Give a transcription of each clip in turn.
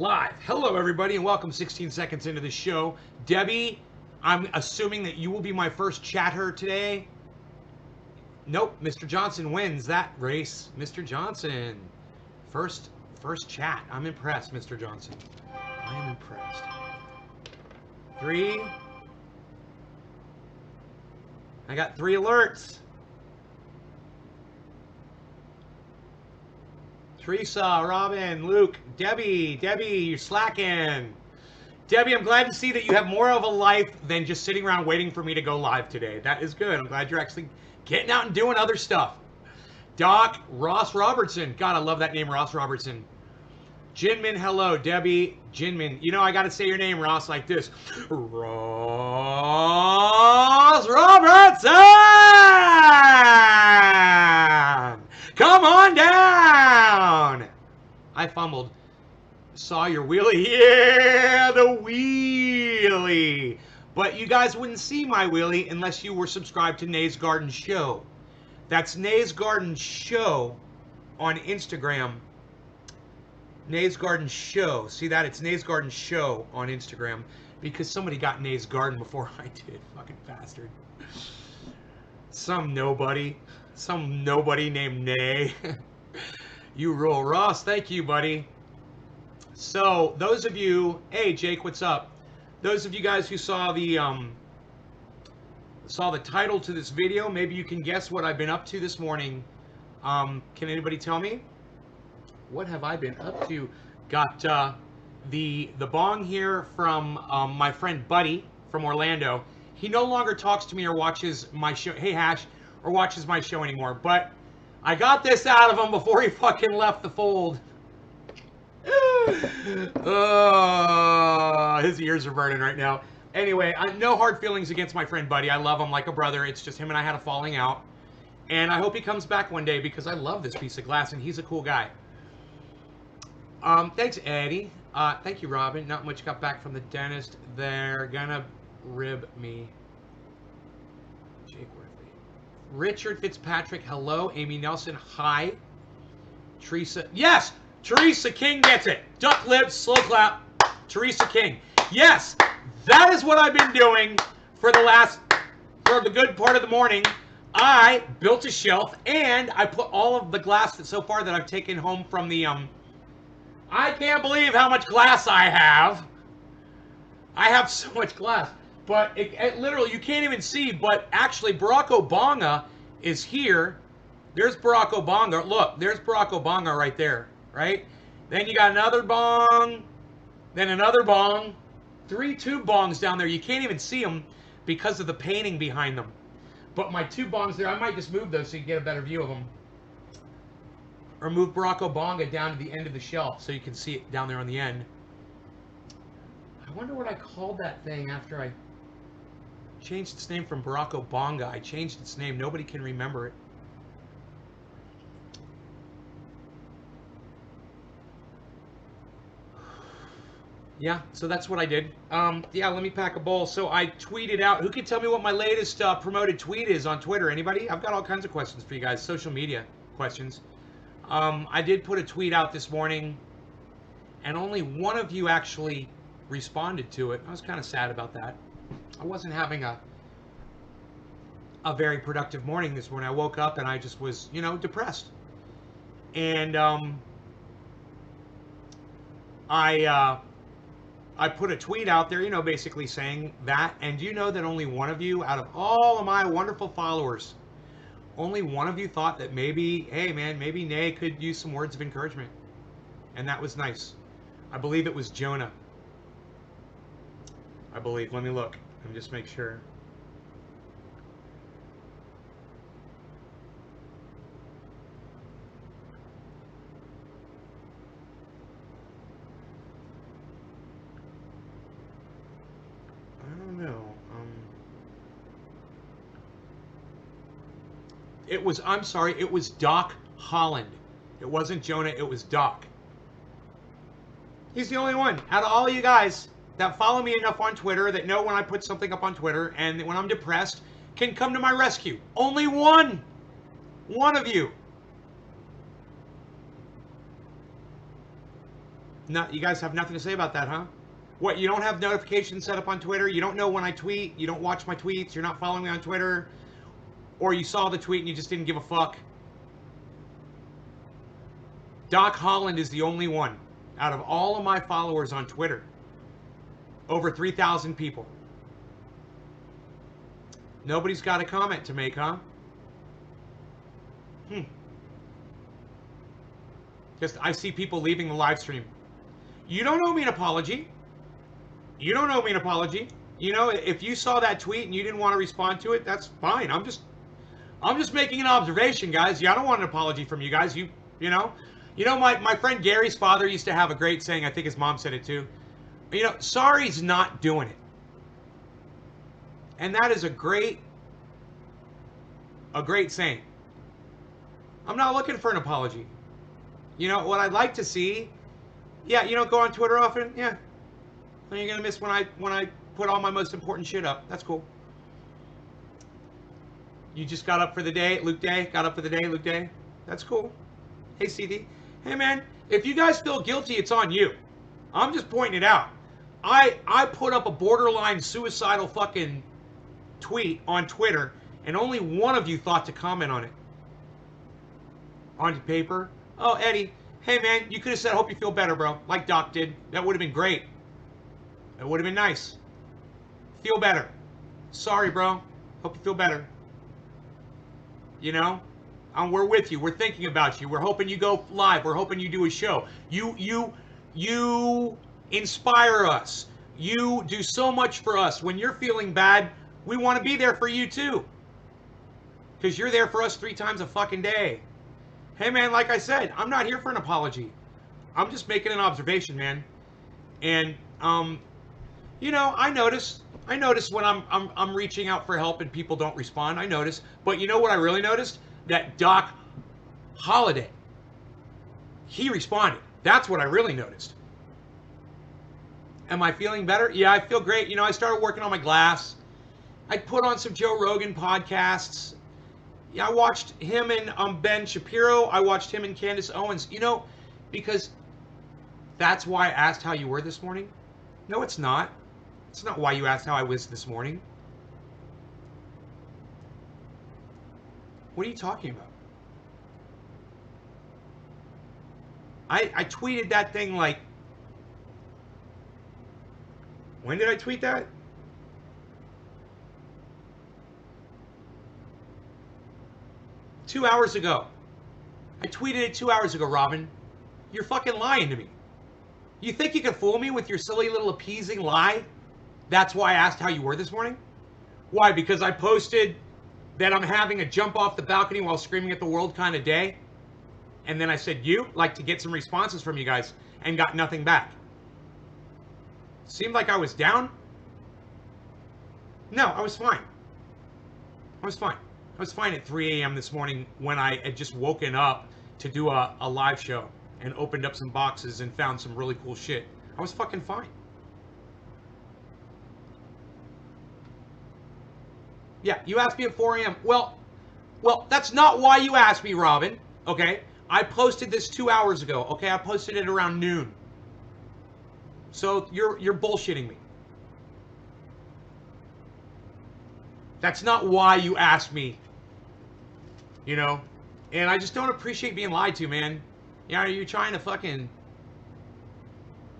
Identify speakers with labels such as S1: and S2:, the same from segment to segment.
S1: Live. Hello, everybody, and welcome 16 seconds into the show. Debbie, I'm assuming that you will be my first chatter today. Nope, Mr. Johnson wins that race. Mr. Johnson, first chat. I'm impressed, Mr. Johnson. I am impressed. 3. I got 3 alerts. Teresa, Robin, Luke, Debbie, you're slacking. Debbie, I'm glad to see that you have more of a life than just sitting around waiting for me to go live today. That is good. I'm glad you're actually getting out and doing other stuff. Doc, Ross Robertson. God, I love that name, Ross Robertson. Jinmin, hello. Debbie, Jinmin. You know, I got to say your name, Ross, like this. Ross Robertson! Come on down! I fumbled. Saw your wheelie. Yeah, the wheelie. But you guys wouldn't see my wheelie unless you were subscribed to Nay's Garden Show. That's Nay's Garden Show on Instagram. Nay's Garden Show. See that? It's Nay's Garden Show on Instagram because somebody got Nay's Garden before I did. Fucking bastard. Some nobody named Nay. You rule. Ross, thank you, buddy. So, those of you, hey Jake, what's up? Those of you guys who saw the title to this video, maybe you can guess what I've been up to this morning. Can anybody tell me? What have I been up to? Got the bong here from my friend Buddy from Orlando. He no longer talks to me or watches my show. Hey Hash, or watches my show anymore. But I got this out of him before he fucking left the fold. His ears are burning right now. Anyway, no hard feelings against my friend Buddy. I love him like a brother. It's just him and I had a falling out. And I hope he comes back one day because I love this piece of glass and he's a cool guy. Thanks, Eddie. Thank you, Robin. Not much got back from the dentist. They're gonna rib me. Jake Worthy. Richard Fitzpatrick, hello. Amy Nelson, hi. Teresa, yes! Teresa King gets it. Duck lips, slow clap. Teresa King. Yes, that is what I've been doing for the good part of the morning. I built a shelf and I put all of the glass that so far that I've taken home from the I can't believe how much glass I have. I have so much glass. But it literally, you can't even see, but actually Barack Obama is here. There's Barack Obama. Look, there's Barack Obama right there, right? Then you got another bong, then another bong. 3 tube bongs down there. You can't even see them because of the painting behind them. But my 2 bongs there, I might just move those so you get a better view of them. Or move Barack Obama down to the end of the shelf so you can see it down there on the end. I wonder what I called that thing after I changed its name from Barack Obama. I changed its name. Nobody can remember it. Yeah, so that's what I did. Yeah, let me pack a bowl. So I tweeted out. Who can tell me what my latest promoted tweet is on Twitter? Anybody? I've got all kinds of questions for you guys. Social media questions. I did put a tweet out this morning, and only one of you actually responded to it. I was kind of sad about that. I wasn't having a very productive morning this morning. I woke up and I just was, you know, depressed. And I put a tweet out there, you know, basically saying that. And do you know that only one of you, out of all of my wonderful followers, only one of you thought that maybe, hey man, maybe Nay could use some words of encouragement. And that was nice. I believe it was Jonah. I believe. Let me look. Let me just make sure. I don't know. It was, I'm sorry, it was Doc Holland. It wasn't Jonah, it was Doc. He's the only one out of all of you guys that follow me enough on Twitter that know when I put something up on Twitter and when I'm depressed can come to my rescue. Only one. One of you. You guys have nothing to say about that, huh? What, you don't have notifications set up on Twitter? You don't know when I tweet? You don't watch my tweets? You're not following me on Twitter? Or you saw the tweet and you just didn't give a fuck? Doc Holland is the only one out of all of my followers on Twitter. Over 3,000 people. Nobody's got a comment to make, huh? Just, I see people leaving the live stream. You don't owe me an apology. You don't owe me an apology. You know, if you saw that tweet and you didn't want to respond to it, that's fine. I'm just making an observation, guys. Yeah, I don't want an apology from you guys. You know, my friend Gary's father used to have a great saying. I think his mom said it too. You know, sorry's not doing it. And that is a great saying. I'm not looking for an apology. You know, what I'd like to see, yeah, you don't go on Twitter often? Yeah. Then you're going to miss when I put all my most important shit up. That's cool. You just got up for the day, Luke Day. Got up for the day, Luke Day. That's cool. Hey, CD. Hey, man, if you guys feel guilty, it's on you. I'm just pointing it out. I put up a borderline suicidal fucking tweet on Twitter, and only one of you thought to comment on it. On paper. Oh, Eddie. Hey, man, you could have said, hope you feel better, bro. Like Doc did. That would have been great. That would have been nice. Feel better. Sorry, bro. Hope you feel better. You know? We're with you. We're thinking about you. We're hoping you go live. We're hoping you do a show. You inspire us. You do so much for us. When you're feeling bad, we want to be there for you, too. Because you're there for us 3 times a fucking day. Hey, man, like I said, I'm not here for an apology. I'm just making an observation, man. And, you know, I notice when I'm reaching out for help and people don't respond. I notice. But you know what I really noticed? That Doc Holliday, he responded. That's what I really noticed. Am I feeling better? Yeah, I feel great. You know, I started working on my glass. I put on some Joe Rogan podcasts. Yeah, I watched him and Ben Shapiro. I watched him and Candace Owens. You know, because that's why I asked how you were this morning. No, it's not. It's not why you asked how I was this morning. What are you talking about? I tweeted that thing like... When did I tweet that? Two hours ago. I tweeted it 2 hours ago, Robin. You're fucking lying to me. You think you can fool me with your silly little appeasing lie? That's why I asked how you were this morning? Why? Because I posted that I'm having a jump off the balcony while screaming at the world kind of day? And then I said, like to get some responses from you guys, and got nothing back. Seemed like I was down? No, I was fine. I was fine. I was fine at 3 a.m. this morning when I had just woken up to do a live show and opened up some boxes and found some really cool shit. I was fucking fine. Yeah, you asked me at 4 a.m. Well, that's not why you asked me, Robin. Okay? I posted this 2 hours ago. Okay? I posted it around noon. So you're bullshitting me. That's not why you asked me. You know? And I just don't appreciate being lied to, man. Yeah, are you trying to fucking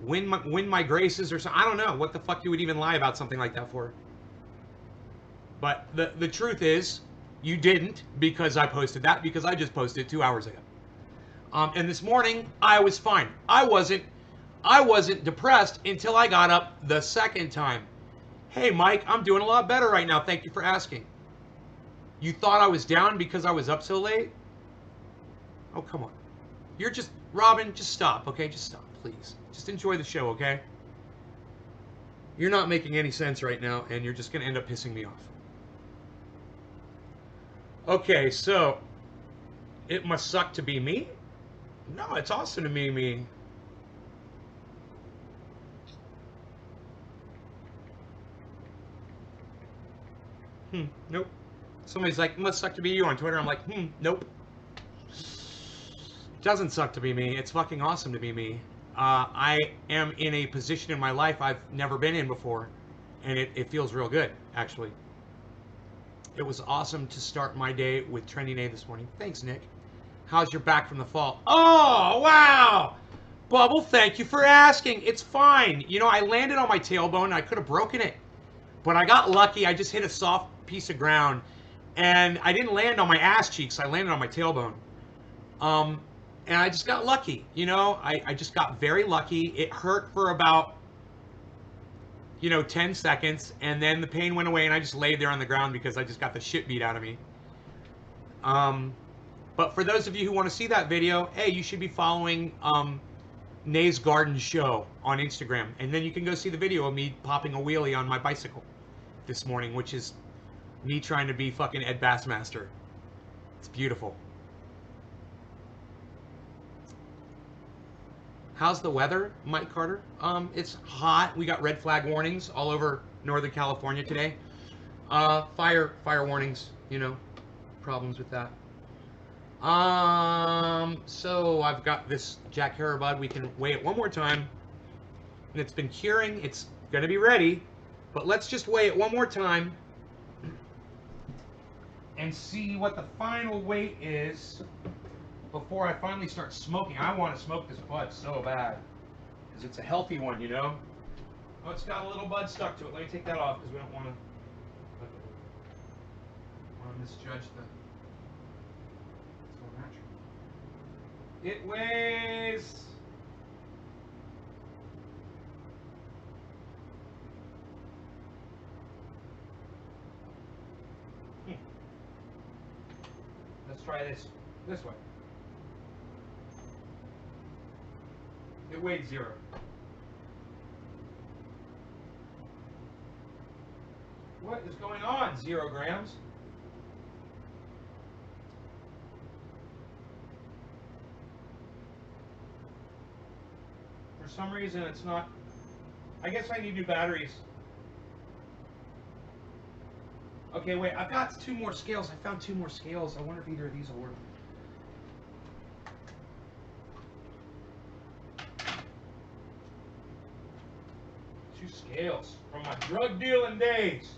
S1: win my graces or something? I don't know what the fuck you would even lie about something like that for. But the truth is, you didn't, because I posted that, because I just posted 2 hours ago. And this morning, I was fine. I wasn't depressed until I got up the second time. Hey, Mike, I'm doing a lot better right now. Thank you for asking. You thought I was down because I was up so late? Oh, come on. You're just... Robin, just stop, okay? Just stop, please. Just enjoy the show, okay? You're not making any sense right now, and you're just going to end up pissing me off. Okay, so... It must suck to be me? No, it's awesome to be me. Nope. Somebody's like, it must suck to be you on Twitter. I'm like, nope. Doesn't suck to be me. It's fucking awesome to be me. I am in a position in my life I've never been in before, and it feels real good, actually. It was awesome to start my day with Trending A this morning. Thanks, Nick. How's your back from the fall? Oh, wow! Bubble, thank you for asking. It's fine. You know, I landed on my tailbone. I could have broken it, but I got lucky. I just hit a soft piece of ground, and I didn't land on my ass cheeks. I landed on my tailbone. And I just got lucky. You know, I just got very lucky. It hurt for about, 10 seconds, and then the pain went away, and I just laid there on the ground because I just got the shit beat out of me. But for those of you who want to see that video, hey, you should be following Nay's Garden Show on Instagram, and then you can go see the video of me popping a wheelie on my bicycle this morning, which is me trying to be fucking Ed Bassmaster. It's beautiful. How's the weather, Mike Carter? It's hot. We got red flag warnings all over Northern California today. Fire warnings, problems with that. So I've got this Jack Herobud. We can weigh it one more time. And it's been curing. It's going to be ready. But let's just weigh it one more time and see what the final weight is before I finally start smoking. I want to smoke this bud so bad because it's a healthy one, Oh, it's got a little bud stuck to it. Let me take that off because we don't want to misjudge the... It weighs... Let's try this way. It weighed 0. What is going on? 0 grams. For some reason, it's not... I guess I need new batteries. Okay, wait. I've got 2 more scales. I found 2 more scales. I wonder if either of these will work. Scales from my drug dealing days.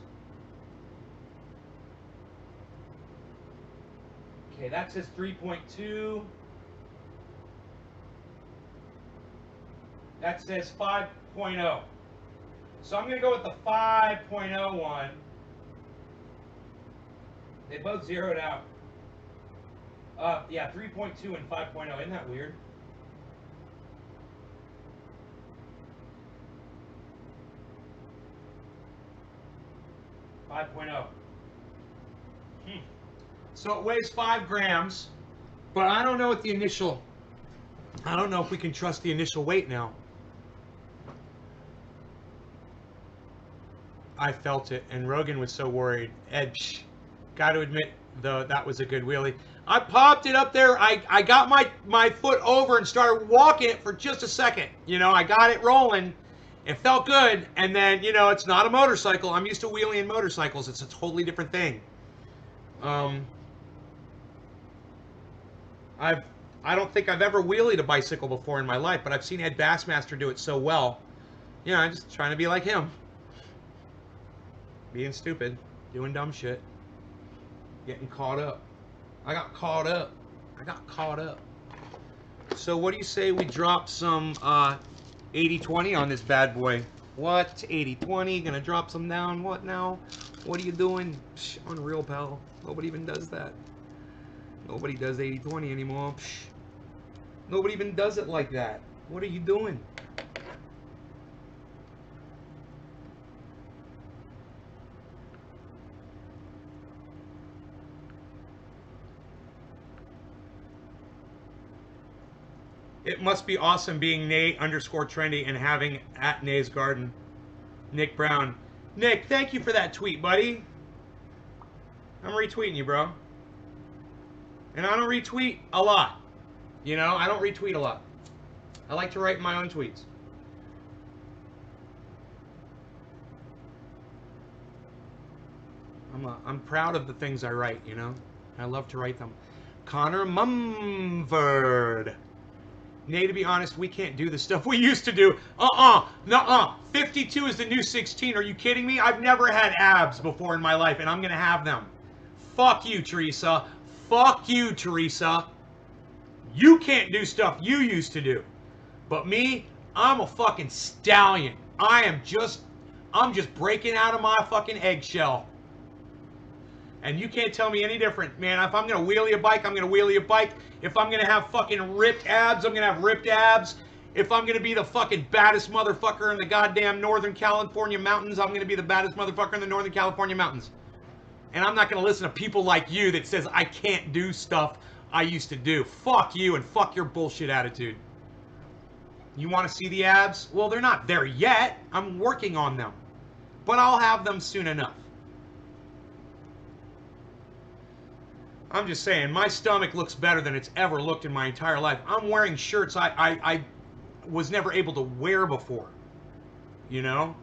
S1: Okay, that says 3.2. That says 5.0. So I'm going to go with the 5.0 one. They both zeroed out. Yeah, 3.2 and 5.0. Isn't that weird? So it weighs 5 grams, but I don't know what the initial... I don't know if we can trust the initial weight now. I felt it, and Rogan was so worried. Ed, got to admit, though, that was a good wheelie. I popped it up there. I got my foot over and started walking it for just a second. I got it rolling. It felt good, and then, it's not a motorcycle. I'm used to wheeling motorcycles. It's a totally different thing. I don't think I've ever wheelied a bicycle before in my life, but I've seen Ed Bassmaster do it so well. I'm just trying to be like him. Being stupid, doing dumb shit, getting caught up. I got caught up. So what do you say we drop some 80-20 on this bad boy? What? 80-20? Gonna drop some down? What now? What are you doing? Psh, unreal, pal. Nobody even does that. Nobody does 80-20 anymore. Psh. Nobody even does it like that. What are you doing? It must be awesome being Nay_trendy and having at Nay's Garden. Nick Brown. Nick, thank you for that tweet, buddy. I'm retweeting you, bro. And I don't retweet a lot. I don't retweet a lot. I like to write my own tweets. I'm proud of the things I write, I love to write them. Connor Mumford. Nay, to be honest, we can't do the stuff we used to do. Nuh-uh. 52 is the new 16. Are you kidding me? I've never had abs before in my life, and I'm going to have them. Fuck you, Teresa. Fuck you, Teresa. You can't do stuff you used to do. But me, I'm a fucking stallion. I'm just breaking out of my fucking eggshell. And you can't tell me any different, man. If I'm going to wheelie a bike, I'm going to wheelie a bike. If I'm going to have fucking ripped abs, I'm going to have ripped abs. If I'm going to be the fucking baddest motherfucker in the goddamn Northern California mountains, I'm going to be the baddest motherfucker in the Northern California mountains. And I'm not going to listen to people like you that says I can't do stuff I used to do. Fuck you and fuck your bullshit attitude. You want to see the abs? Well, they're not there yet. I'm working on them. But I'll have them soon enough. I'm just saying, my stomach looks better than it's ever looked in my entire life. I'm wearing shirts I was never able to wear before. You know?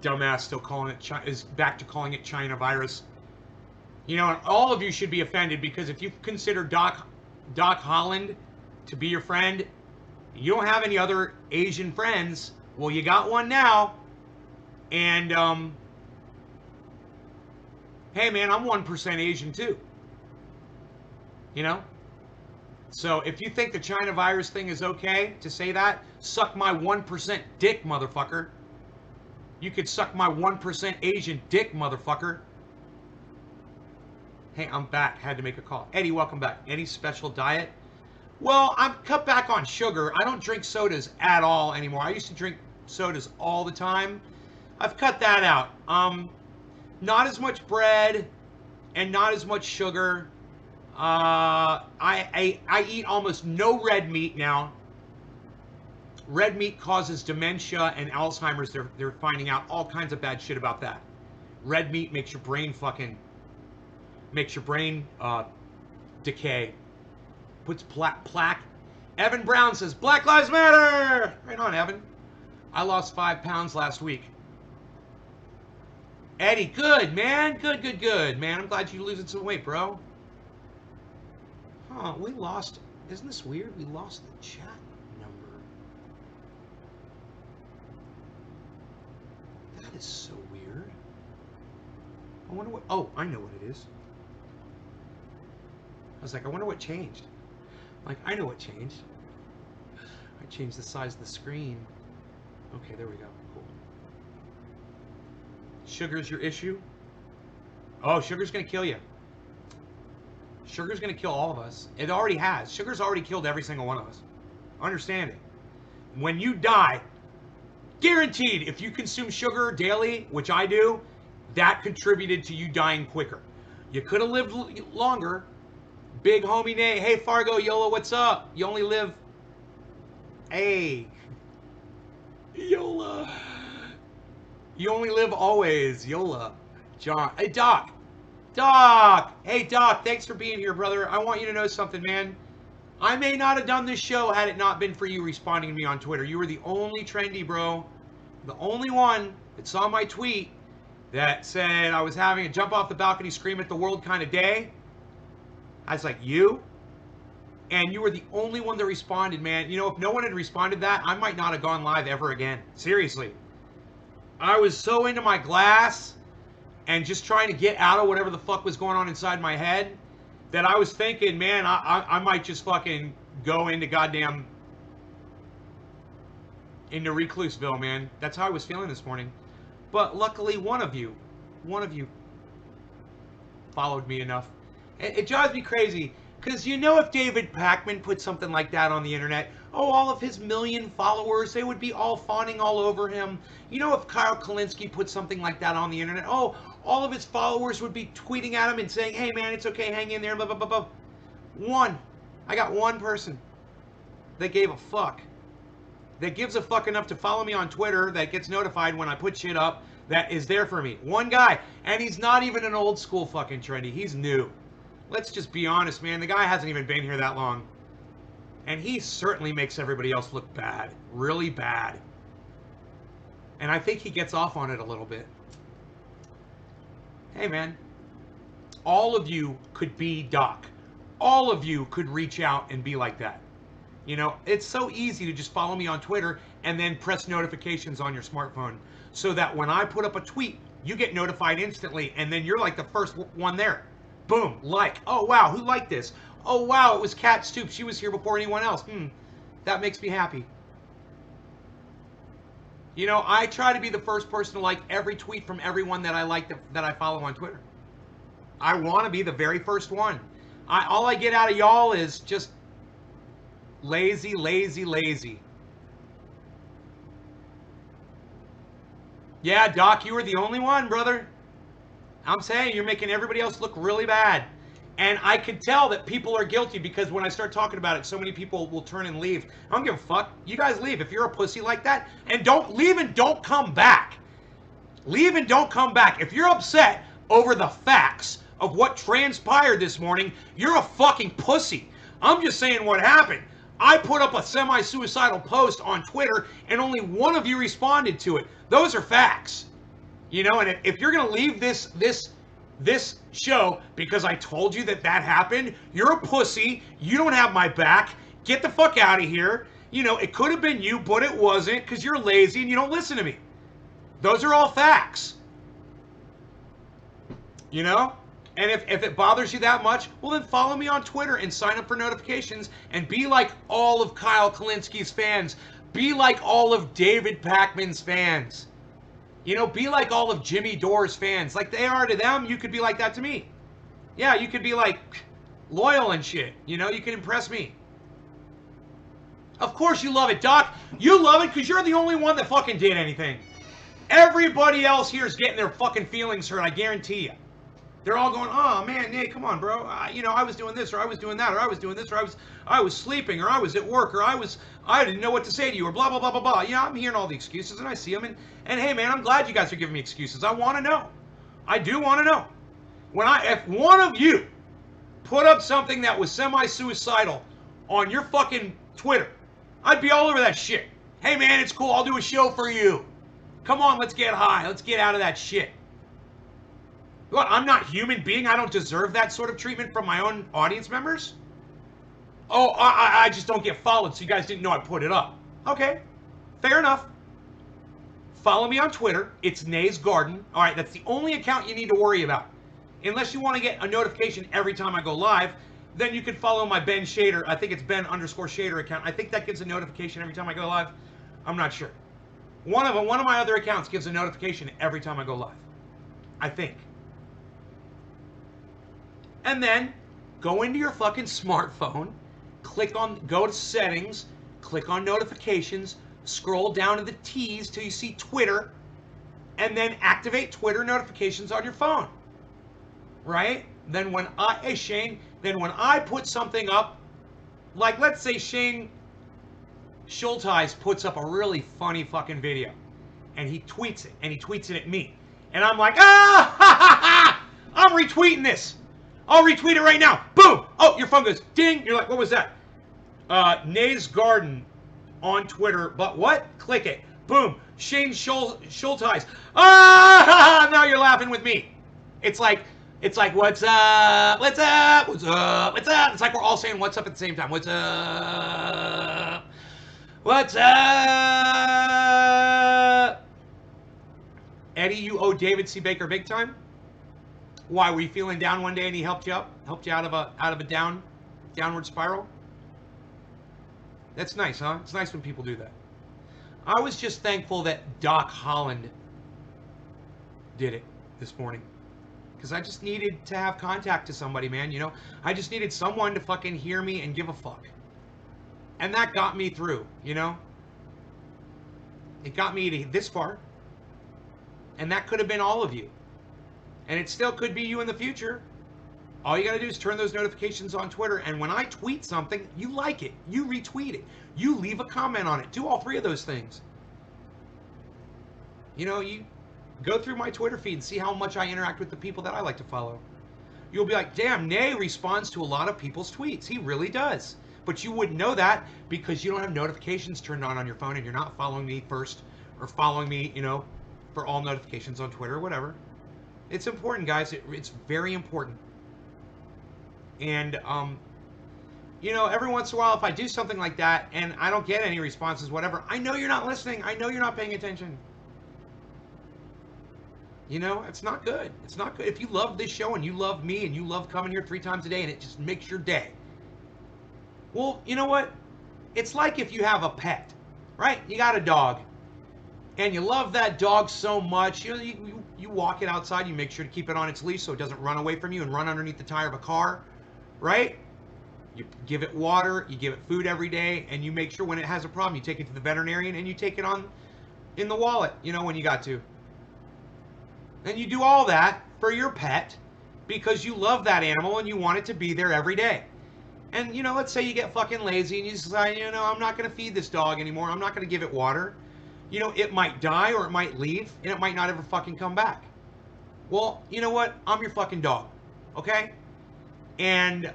S1: Dumbass still calling it is back to calling it China virus. You know, and all of you should be offended because if you consider Doc Holland to be your friend, you don't have any other Asian friends. Well, you got one now. And hey man, I'm 1% Asian too. You know? So if you think the China virus thing is okay to say that, suck my 1% dick, motherfucker. You could suck my 1% Asian dick, motherfucker. Hey, I'm back. Had to make a call. Eddie, welcome back. Any special diet? Well, I've cut back on sugar. I don't drink sodas at all anymore. I used to drink sodas all the time. I've cut that out. Not as much bread and not as much sugar. I eat almost no red meat now. Red meat causes dementia and Alzheimer's. They're finding out all kinds of bad shit about that. Red meat makes your brain decay. Puts plaque. Evan Brown says, Black Lives Matter! Right on, Evan. I lost 5 pounds last week. Eddie, good, man. Good, man. I'm glad you're losing some weight, bro. Huh, we lost... Isn't this weird? We lost the chat number. That is so weird. I wonder what... Oh, I know what it is. I was like, I wonder what changed. Like, I know what changed. I changed the size of the screen. Okay, there we go. Cool. Sugar's your issue? Oh, sugar's gonna kill you. Sugar's gonna kill all of us. It already has. Sugar's already killed every single one of us. Understand it. When you die, guaranteed, if you consume sugar daily, which I do, that contributed to you dying quicker. You could have lived longer. Big homie Nay. Hey, Fargo, YOLO, what's up? You only live... Hey. YOLA. You only live always. YOLA. John. Hey, Doc. Doc. Hey, Doc. Thanks for being here, brother. I want you to know something, man. I may not have done this show had it not been for you responding to me on Twitter. You were the only trendy, bro. The only one that saw my tweet that said I was having a jump off the balcony, scream at the world kind of day. I was like, you? And you were the only one that responded, man. You know, if no one had responded that, I might not have gone live ever again. Seriously. I was so into my glass and just trying to get out of whatever the fuck was going on inside my head that I was thinking, man, I might just fucking go into goddamn... into Recluseville, man. That's how I was feeling this morning. But luckily, one of you followed me enough. It drives me crazy, because you know if David Pakman put something like that on the internet, oh, all of his 1 million followers, they would be all fawning all over him. You know if Kyle Kalinske put something like that on the internet, oh, all of his followers would be tweeting at him and saying, hey man, it's okay, hang in there, blah, blah, blah, blah. One. I got one person that gave a fuck. That gives a fuck enough to follow me on Twitter, that gets notified when I put shit up, that is there for me. One guy. And he's not even an old school fucking trendy. He's new. Let's just be honest, man. The guy hasn't even been here that long. And he certainly makes everybody else look bad. Really bad. And I think he gets off on it a little bit. Hey, man. All of you could be Doc. all of you could reach out and be like that. You know, it's so easy to just follow me on Twitter and then press notifications on your smartphone so that when I put up a tweet, you get notified instantly, and then you're like the first one there. Boom, like. Oh, wow, who liked this? Oh, wow, it was Kat Stoops. She was here before anyone else. That makes me happy. You know, I try to be the first person to like every tweet from everyone that I like that I follow on Twitter. I want to be the very first one. All I get out of y'all is just lazy, lazy, lazy. Yeah, Doc, you were the only one, brother. I'm saying you're making everybody else look really bad. And I can tell that people are guilty because when I start talking about it, so many people will turn and leave. I don't give a fuck. You guys leave if you're a pussy like that. And don't leave and don't come back. Leave and don't come back. If you're upset over the facts of what transpired this morning, you're a fucking pussy. I'm just saying what happened. I put up a semi-suicidal post on Twitter and only one of you responded to it. Those are facts. You know, and if you're going to leave this show because I told you that happened, you're a pussy. You don't have my back. Get the fuck out of here. You know, it could have been you, but it wasn't because you're lazy and you don't listen to me. Those are all facts. You know? And if it bothers you that much, well then follow me on Twitter and sign up for notifications and be like all of Kyle Kalinski's fans. Be like all of David Pakman's fans. You know, be like all of Jimmy Dore's fans. Like they are to them, you could be like that to me. Yeah, you could be like loyal and shit. You know, you can impress me. Of course you love it, Doc. You love it because you're the only one that fucking did anything. Everybody else here is getting their fucking feelings hurt, I guarantee you. They're all going, oh man, Nate, come on, bro. You know, I was doing this, or I was doing that, or I was doing this, or I was sleeping, or I was at work, or I didn't know what to say to you, or blah blah blah blah blah. Yeah, I'm hearing all the excuses, and I see them, and hey, man, I'm glad you guys are giving me excuses. I want to know. I do want to know. If one of you put up something that was semi-suicidal on your fucking Twitter, I'd be all over that shit. Hey, man, it's cool. I'll do a show for you. Come on, let's get high. Let's get out of that shit. What, I'm not a human being? I don't deserve that sort of treatment from my own audience members? Oh, I just don't get followed, so you guys didn't know I put it up. Okay, fair enough. Follow me on Twitter. It's Nay's Garden. All right, that's the only account you need to worry about. Unless you want to get a notification every time I go live, then you can follow my Ben Shader. I think it's Ben_Shader account. I think that gives a notification every time I go live. I'm not sure. One of my other accounts gives a notification every time I go live. I think. And then go into your fucking smartphone, go to settings, click on notifications, scroll down to the T's till you see Twitter, and then activate Twitter notifications on your phone. Right? Then when I put something up, like let's say Shane Schulteis puts up a really funny fucking video, and he tweets it at me, and I'm like, ha ha ha, I'm retweeting this. I'll retweet it right now. Boom. Oh, your phone goes ding. You're like, what was that? Nay's Garden on Twitter. But what? Click it. Boom. Shane Schulteis. Ah! Now you're laughing with me. It's like, what's up? What's up? What's up? What's up? It's like we're all saying what's up at the same time. What's up? What's up? Eddie, you owe David C. Baker big time. Why, were you feeling down one day and he helped you up? Helped you out of a downward spiral? That's nice, huh? It's nice when people do that. I was just thankful that Doc Holland did it this morning. Because I just needed to have contact to somebody, man, you know? I just needed someone to fucking hear me and give a fuck. And that got me through, you know? It got me to this far. And that could have been all of you. And it still could be you in the future. All you got to do is turn those notifications on Twitter. And when I tweet something, you like it. You retweet it. You leave a comment on it. Do all three of those things. You know, you go through my Twitter feed and see how much I interact with the people that I like to follow. You'll be like, damn, Nay responds to a lot of people's tweets. He really does. But you wouldn't know that because you don't have notifications turned on your phone and you're not following me first or following me, you know, for all notifications on Twitter or whatever. It's important, guys. It's very important. And you know, every once in a while, if I do something like that and I don't get any responses, whatever, I know you're not listening. I know you're not paying attention. You know, it's not good. It's not good. If you love this show and you love me and you love coming here 3 times a day and it just makes your day. Well, you know what? It's like if you have a pet, right? You got a dog and you love that dog so much. You know, you walk it outside, you make sure to keep it on its leash so it doesn't run away from you and run underneath the tire of a car, right? You give it water, you give it food every day, and you make sure when it has a problem, you take it to the veterinarian and you take it on in the wallet, you know, when you got to. And you do all that for your pet because you love that animal and you want it to be there every day. And, you know, let's say you get fucking lazy and you decide, you know, I'm not going to feed this dog anymore. I'm not going to give it water. You know, it might die or it might leave and it might not ever fucking come back. Well, you know what? I'm your fucking dog. Okay? And,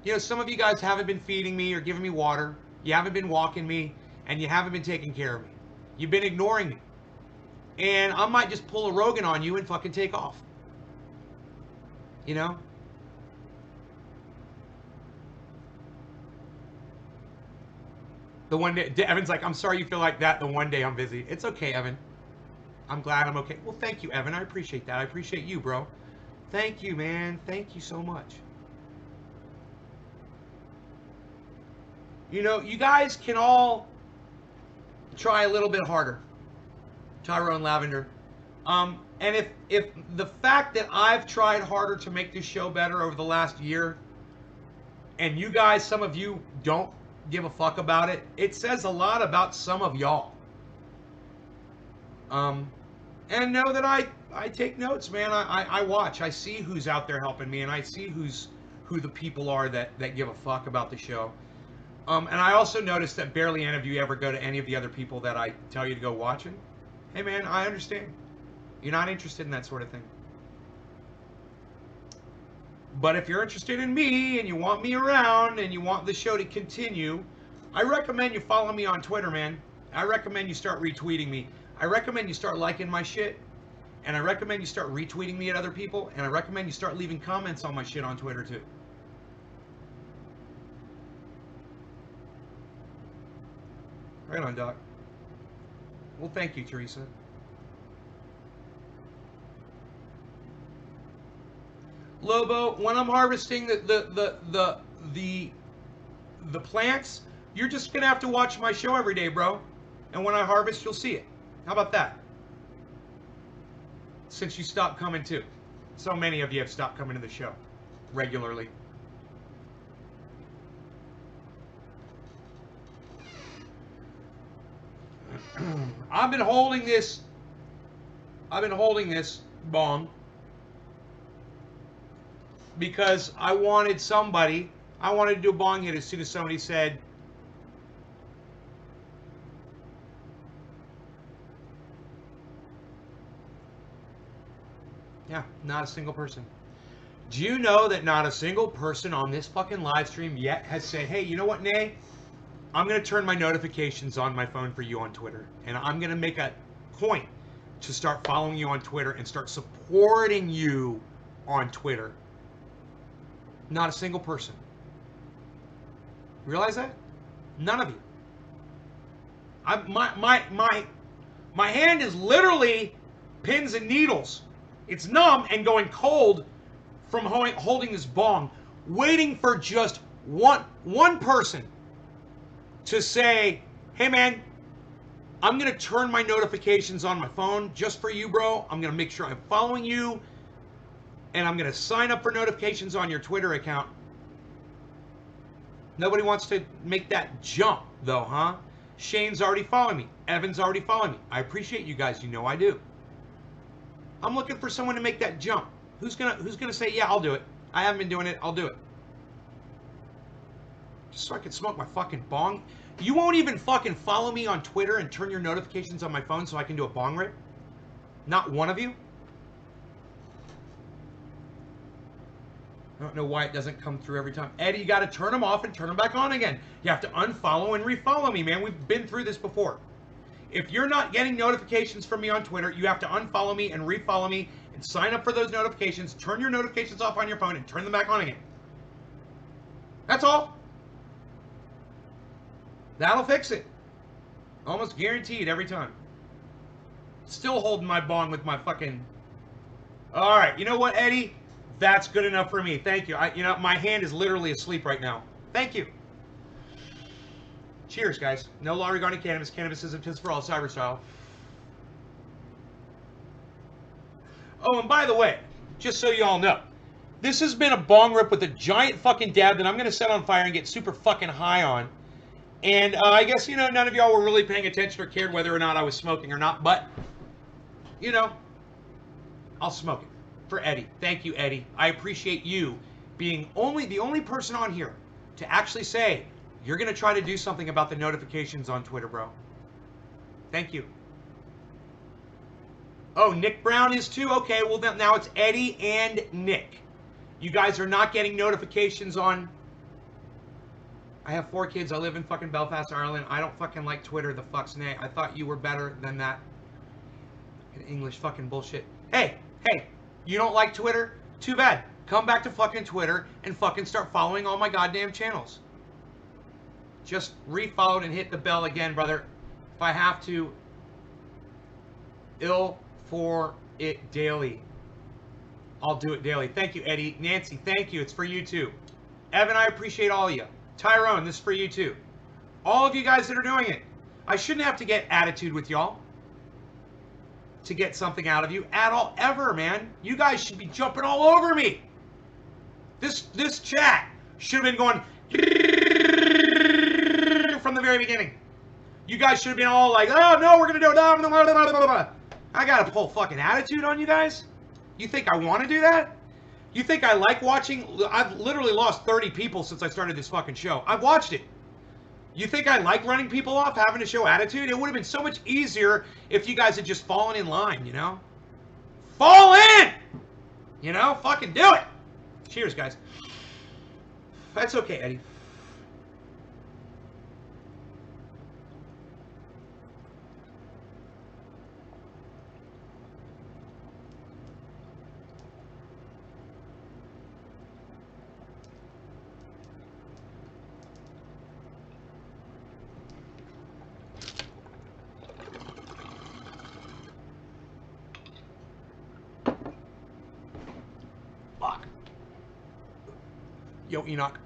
S1: you know, some of you guys haven't been feeding me or giving me water. You haven't been walking me and you haven't been taking care of me. You've been ignoring me. And I might just pull a Rogan on you and fucking take off. You know? The one day, Evan's like, I'm sorry you feel like that. The one day I'm busy. It's okay, Evan. I'm glad I'm okay. Well, thank you, Evan. I appreciate that. I appreciate you, bro. Thank you, man. Thank you so much. You know, you guys can all try a little bit harder. Tyrone Lavender. And if the fact that I've tried harder to make this show better over the last year, and you guys, some of you don't give a fuck about it, it says a lot about some of y'all. And know that I take notes, man. I watch. I see who's out there helping me, and I see who the people are that give a fuck about the show. And I also noticed that barely any of you ever go to any of the other people that I tell you to go watching. Hey, man, I understand. You're not interested in that sort of thing. But if you're interested in me and you want me around and you want the show to continue, I recommend you follow me on Twitter, man. I recommend you start retweeting me. I recommend you start liking my shit. And I recommend you start retweeting me at other people. And I recommend you start leaving comments on my shit on Twitter, too. Right on, Doc. Well, thank you, Teresa. Lobo, when I'm harvesting the plants, you're just gonna have to watch my show every day, bro. And when I harvest, you'll see it. How about that? Since you stopped coming too. So many of you have stopped coming to the show regularly. I've been holding this bong because I wanted to do a bong hit as soon as somebody said, yeah, not a single person. Do you know that not a single person on this fucking live stream yet has said, hey, you know what, Nay? I'm going to turn my notifications on my phone for you on Twitter. And I'm going to make a point to start following you on Twitter and start supporting you on Twitter. Not a single person. Realize that? None of you. My hand is literally pins and needles. It's numb and going cold from holding this bong, waiting for just one person to say, hey man, I'm going to turn my notifications on my phone just for you, bro. I'm going to make sure I'm following you. And I'm going to sign up for notifications on your Twitter account. Nobody wants to make that jump, though, huh? Shane's already following me. Evan's already following me. I appreciate you guys. You know I do. I'm looking for someone to make that jump. Who's gonna say, yeah, I'll do it. I haven't been doing it. I'll do it. Just so I can smoke my fucking bong. You won't even fucking follow me on Twitter and turn your notifications on my phone so I can do a bong rip? Not one of you? I don't know why it doesn't come through every time. Eddie, you got to turn them off and turn them back on again. You have to unfollow and refollow me, man. We've been through this before. If you're not getting notifications from me on Twitter, you have to unfollow me and refollow me and sign up for those notifications. Turn your notifications off on your phone and turn them back on again. That's all. That'll fix it. Almost guaranteed every time. Still holding my bong with my fucking... All right, you know what, Eddie? That's good enough for me. Thank you. You know, my hand is literally asleep right now. Thank you. Cheers, guys. No law regarding cannabis. Cannabis is a piss for all, cyber style. Oh, and by the way, just so you all know, this has been a bong rip with a giant fucking dab that I'm going to set on fire and get super fucking high on. And I guess, you know, none of y'all were really paying attention or cared whether or not I was smoking or not. But, you know, I'll smoke it for Eddie. Thank you, Eddie. I appreciate you being the only person on here to actually say you're going to try to do something about the notifications on Twitter, bro. Thank you. Oh, Nick Brown is too? Okay, well, then, now it's Eddie and Nick. You guys are not getting notifications on... I have 4 kids. I live in fucking Belfast, Ireland. I don't fucking like Twitter, the fuck's nay. I thought you were better than that English fucking bullshit. Hey, you don't like Twitter? Too bad. Come back to fucking Twitter and fucking start following all my goddamn channels. Just refollowed and hit the bell again, brother. If I have to, ill for it daily. I'll do it daily. Thank you, Eddie. Nancy, thank you. It's for you too. Evan, I appreciate all of you. Tyrone, this is for you too. All of you guys that are doing it. I shouldn't have to get attitude with y'all to get something out of you at all, ever, man. You guys should be jumping all over me. This chat should have been going from the very beginning. You guys should have been all like, oh no, we're gonna do it. I gotta pull fucking attitude on you guys? You think I want to do that? You think I like watching? I've literally lost 30 people since I started this fucking show. I've watched it. You think I like running people off, having to show attitude? It would have been so much easier if you guys had just fallen in line, you know? Fall in! You know? Fucking do it! Cheers, guys. That's okay, Eddie. Yo, Enoch.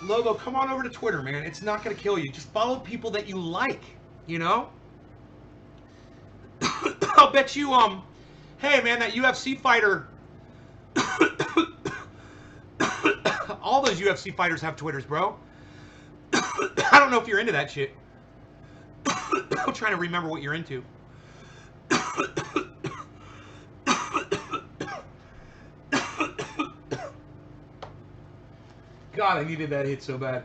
S1: Logo, come on over to Twitter, man. It's not going to kill you. Just follow people that you like, you know? I'll bet you, hey, man, that UFC fighter... All those UFC fighters have Twitters, bro. I don't know if you're into that shit. I'm trying to remember what you're into. God, I needed that hit so bad.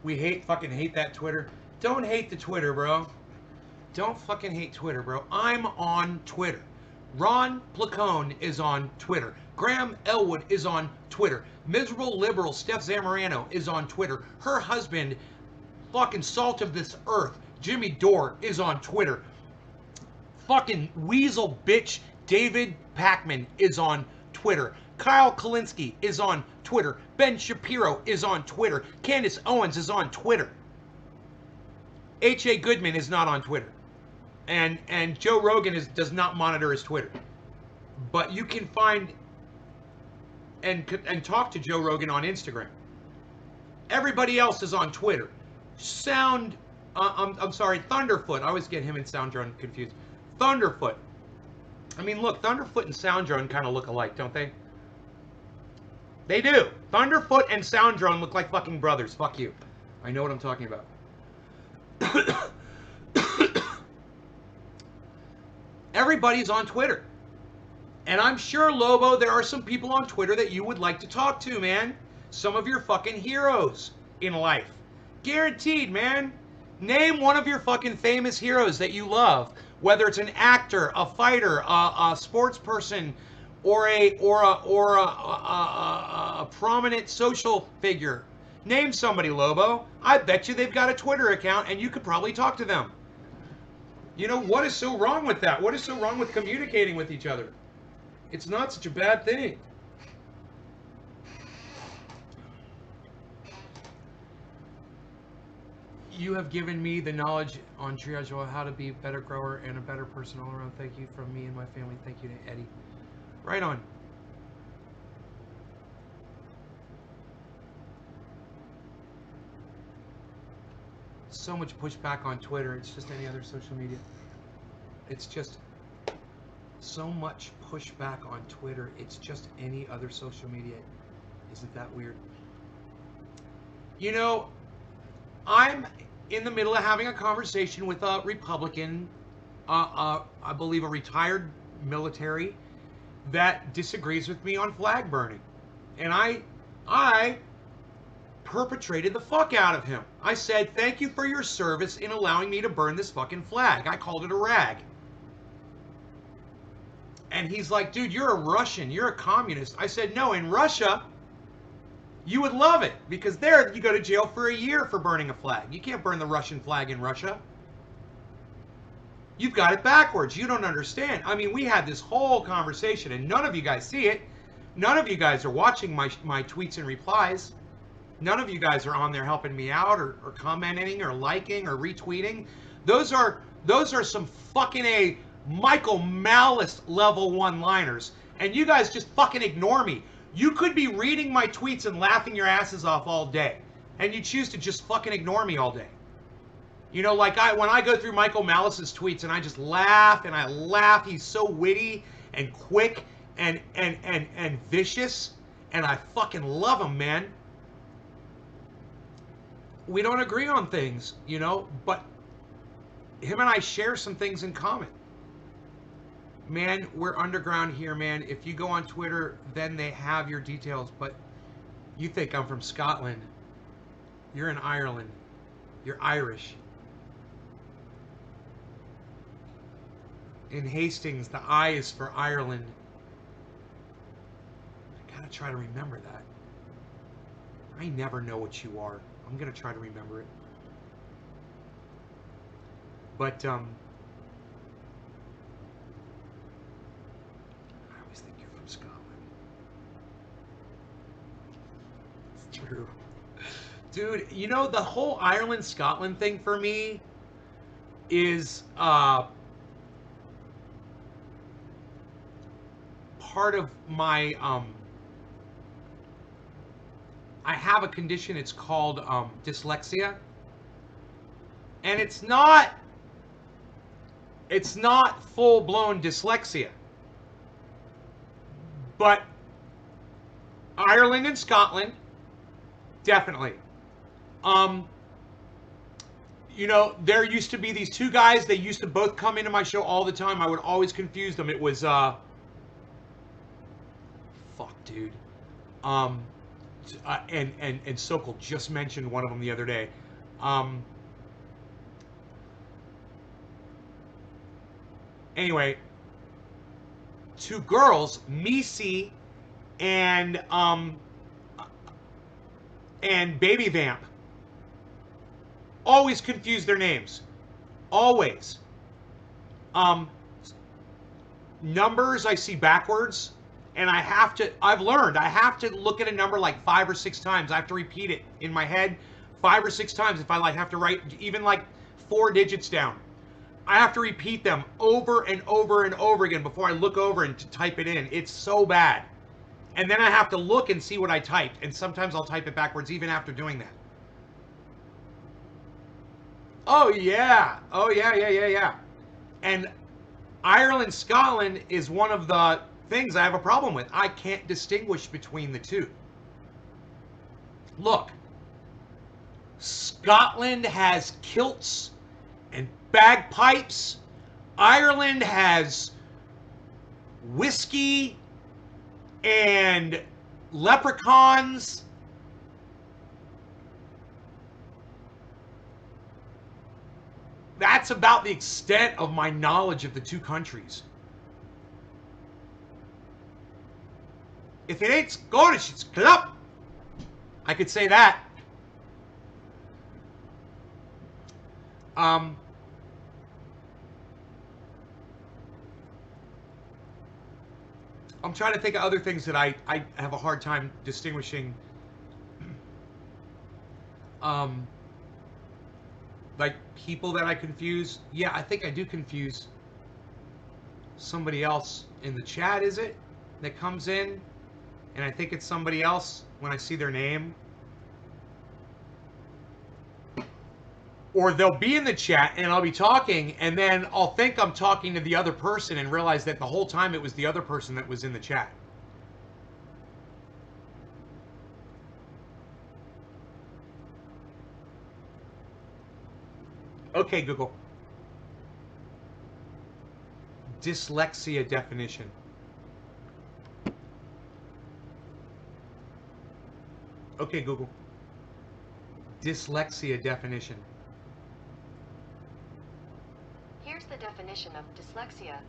S1: We fucking hate that Twitter. Don't hate the Twitter, bro. Don't fucking hate Twitter, bro. I'm on Twitter. Ron Placone is on Twitter. Graham Elwood is on Twitter. Miserable liberal Steph Zamorano is on Twitter. Her husband, fucking salt of this earth, Jimmy Dore, is on Twitter. Fucking weasel bitch David Pakman is on Twitter. Kyle Kalinske is on Twitter. Ben Shapiro is on Twitter. Candace Owens is on Twitter. H.A. Goodman is not on Twitter. And Joe Rogan does not monitor his Twitter. But you can find and talk to Joe Rogan on Instagram. Everybody else is on Twitter. I'm sorry, Thunderfoot. I always get him and Soundrone confused. Thunderfoot. I mean, look, Thunderfoot and Soundrone kind of look alike, don't they? They do. Thunderfoot and Soundrone look like fucking brothers. Fuck you. I know what I'm talking about. Everybody's on Twitter. And I'm sure, Lobo, there are some people on Twitter that you would like to talk to, man. Some of your fucking heroes in life. Guaranteed, man. Name one of your fucking famous heroes that you love. Whether it's an actor, a fighter, a sports person, or a prominent social figure. Name somebody, Lobo. I bet you they've got a Twitter account and you could probably talk to them. You know, what is so wrong with that? What is so wrong with communicating with each other? It's not such a bad thing. You have given me the knowledge on triage of how to be a better grower and a better person all around. Thank you from me and my family. Thank you to Eddie. Right on. So much pushback on Twitter. It's just any other social media. It's just so much pushback on Twitter. It's just any other social media. Isn't that weird? You know, I'm in the middle of having a conversation with a Republican, I believe a retired military, that disagrees with me on flag burning. And I perpetrated the fuck out of him. I said, thank you for your service in allowing me to burn this fucking flag. I called it a rag. And he's like, dude, you're a Russian. You're a communist. I said, no, in Russia, you would love it. Because there, you go to jail for a year for burning a flag. You can't burn the Russian flag in Russia. You've got it backwards. You don't understand. I mean, we had this whole conversation, and none of you guys see it. None of you guys are watching my tweets and replies. None of you guys are on there helping me out or commenting or liking or retweeting. Those are some fucking A Michael Malice level one-liners, and you guys just fucking ignore me. You could be reading my tweets and laughing your asses off all day, and you choose to just fucking ignore me all day. You know, like when I go through Michael Malice's tweets and I just laugh and I laugh. He's so witty and quick and vicious, and I fucking love him, man. We don't agree on things, you know, but him and I share some things in common. Man, we're underground here, man. If you go on Twitter, then they have your details. But you think I'm from Scotland. You're in Ireland. You're Irish. In Hastings, the I is for Ireland. I gotta try to remember that. I never know what you are. I'm gonna try to remember it. But, I always think you're from Scotland. It's true. Dude, you know, the whole Ireland-Scotland thing for me is, part of my, I have a condition, it's called dyslexia. And it's not full-blown dyslexia. But Ireland and Scotland, definitely. You know, there used to be these two guys, they used to both come into my show all the time. I would always confuse them. It was, fuck, dude. And Sokol just mentioned one of them the other day. Anyway, two girls, Misi and Baby Vamp. Always confuse their names. Always. Numbers I see backwards. And I've learned, I have to look at a number like 5 or 6 times. I have to repeat it in my head 5 or 6 times if I have to write even like 4 digits down. I have to repeat them over and over and over again before I look over and to type it in. It's so bad. And then I have to look and see what I typed. And sometimes I'll type it backwards even after doing that. Oh, yeah. Oh, yeah. And Ireland, Scotland is one of the things I have a problem with. I can't distinguish between the two. Look, Scotland has kilts and bagpipes. Ireland has whiskey and leprechauns. That's about the extent of my knowledge of the two countries. If it ain't Scottish, it's club. I could say that. I'm trying to think of other things that I have a hard time distinguishing. Like people that I confuse. Yeah, I think I do confuse somebody else in the chat, is it? That comes in, and I think it's somebody else when I see their name. Or they'll be in the chat and I'll be talking, and then I'll think I'm talking to the other person and realize that the whole time it was the other person that was in the chat. Okay, Google. Dyslexia definition. Okay, Google. Dyslexia definition.
S2: Here's the definition of dyslexia.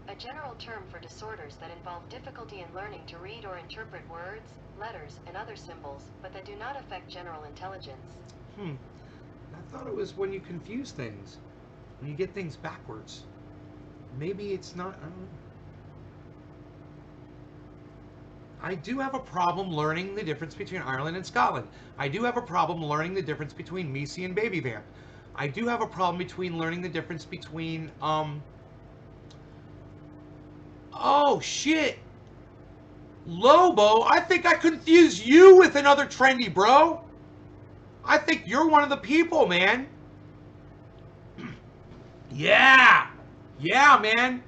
S2: A general term for disorders that involve difficulty in learning to read or interpret words, letters, and other symbols, but that do not affect general intelligence.
S1: I thought it was when you confuse things. When you get things backwards. Maybe it's not, I don't know. I do have a problem learning the difference between Ireland and Scotland. I do have a problem learning the difference between Misi and Baby Vamp. I do have a problem between learning the difference between, oh shit! Lobo, I think I confused you with another trendy bro. I think you're one of the people, man. Yeah! Yeah, man.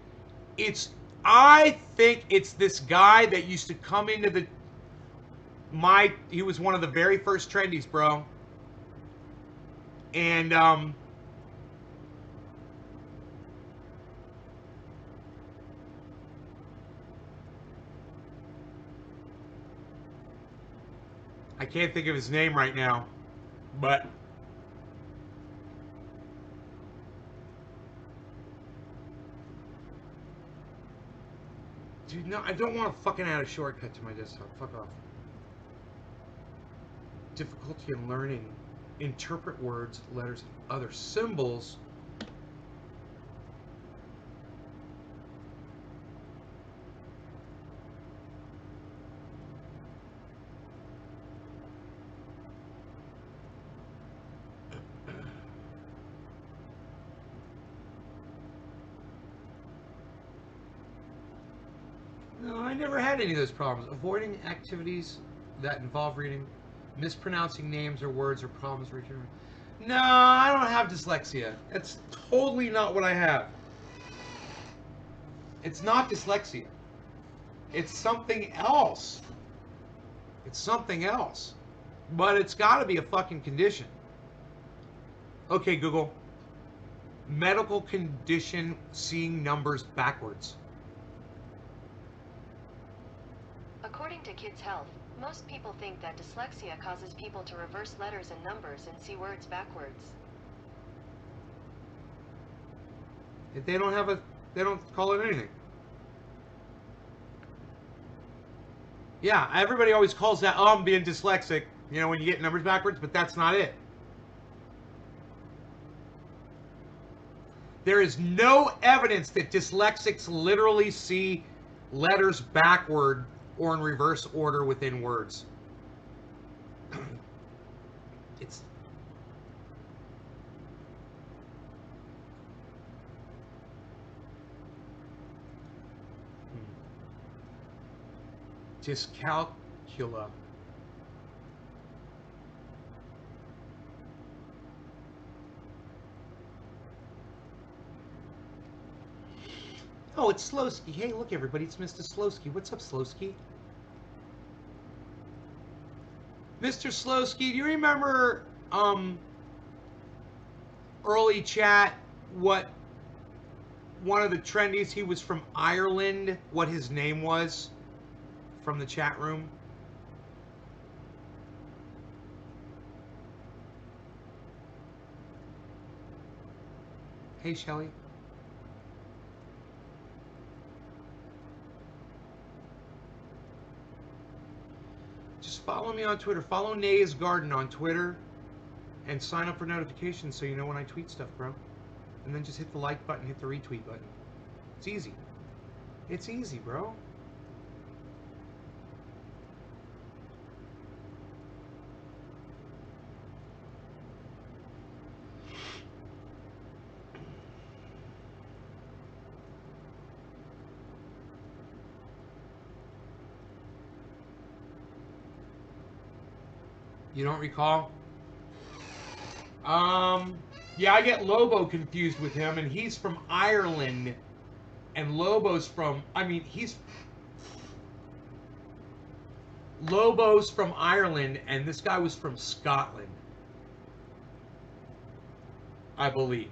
S1: I think it's this guy that used to come into he was one of the very first trendies, bro. And, I can't think of his name right now, but dude, no, I don't want to fucking add a shortcut to my desktop. Fuck off. Difficulty in learning, interpret words, letters, and other symbols. No, I never had any of those problems. Avoiding activities that involve reading, mispronouncing names or words, or problems returning. No, I don't have dyslexia. That's totally not what I have. It's not dyslexia. It's something else. It's something else. But it's got to be a fucking condition. Okay, Google. Medical condition seeing numbers backwards.
S2: According to Kids Health, most people think that dyslexia causes people to reverse letters and numbers and see words backwards.
S1: If they don't call it anything. Yeah, everybody always calls that, I'm being dyslexic, you know, when you get numbers backwards, but that's not it. There is no evidence that dyslexics literally see letters backward or in reverse order within words. It's dyscalculia. Oh, it's Slowski. Hey, look, everybody, it's Mr. Slowski. What's up, Slowski? Mr. Slowski, do you remember early chat what one of the trendies. He was from Ireland. What his name was from the chat room. Hey, Shelly. Just follow me on Twitter. Follow Nays Garden on Twitter. And sign up for notifications so you know when I tweet stuff, bro. And then just hit the like button, hit the retweet button. It's easy. It's easy, bro. You don't recall? Yeah, I get Lobo confused with him, and he's from Ireland, and Lobo's from, Lobo's from Ireland, and this guy was from Scotland, I believe.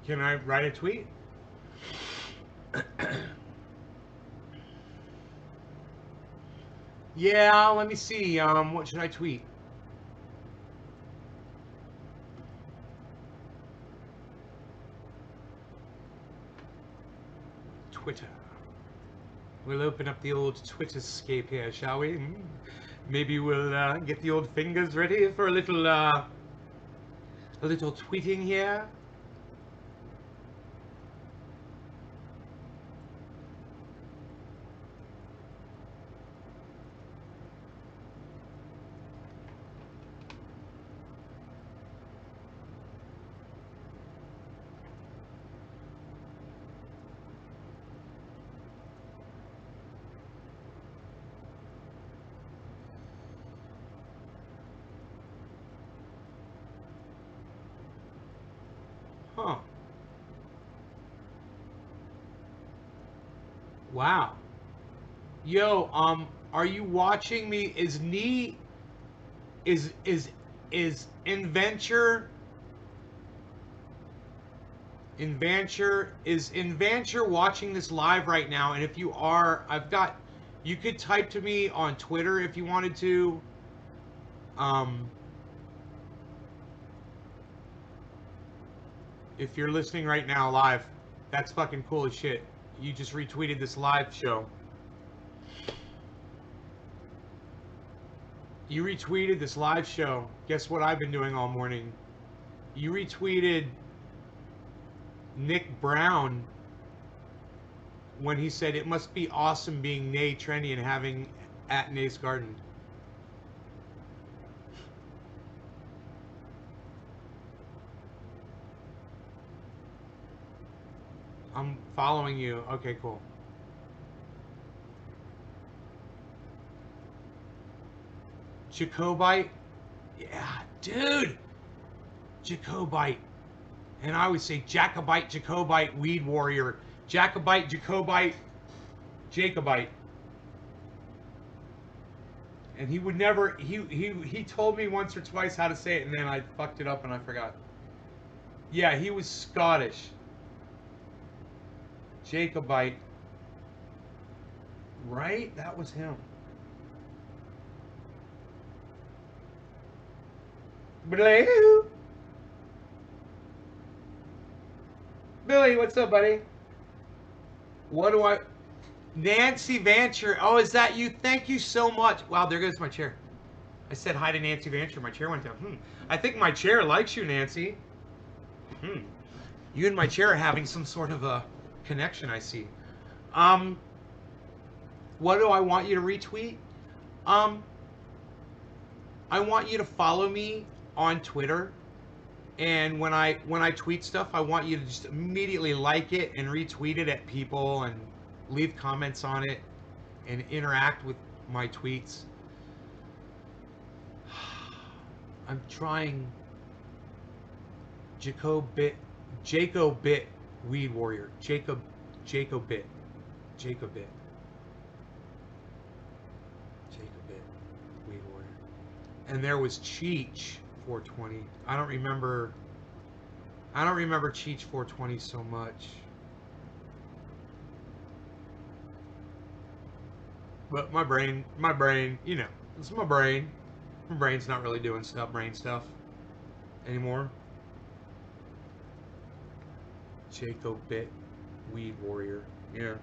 S1: Can I write a tweet? Yeah, let me see. What should I tweet? Twitter. We'll open up the old Twitterscape here, shall we? Maybe we'll get the old fingers ready for a little tweeting here. Huh. Wow. Yo, are you watching me? Is Inventure watching this live right now? And if you are, you could type to me on Twitter if you wanted to. If you're listening right now live, that's fucking cool as shit. You just retweeted this live show. You retweeted this live show. Guess what I've been doing all morning? You retweeted Nick Brown when he said it must be awesome being Nay trendy and having at Nay's Garden. I'm following you. Okay, cool. Jacobite? Yeah, dude! Jacobite. And I always say Jacobite, Jacobite, Weed Warrior. Jacobite, Jacobite, Jacobite. And he would never, he told me once or twice how to say it, and then I fucked it up and I forgot. Yeah, he was Scottish. Jacobite. Right? That was him. Billy, what's up, buddy? What do I... Nancy Vancher. Oh, is that you? Thank you so much. Wow, there goes my chair. I said hi to Nancy Vancher. My chair went down. I think my chair likes you, Nancy. You and my chair are having some sort of a connection, I see. What do I want you to retweet? I want you to follow me on Twitter, and when I tweet stuff, I want you to just immediately like it and retweet it at people and leave comments on it and interact with my tweets. I'm trying Jacobit Weed Warrior. Jacobit. Jacobit. Jacobit. Weed Warrior. And there was Cheech 420. I don't remember Cheech 420 so much. But my brain, you know, it's my brain. My brain's not really doing brain stuff anymore. Jacobit, Weed Warrior, yeah.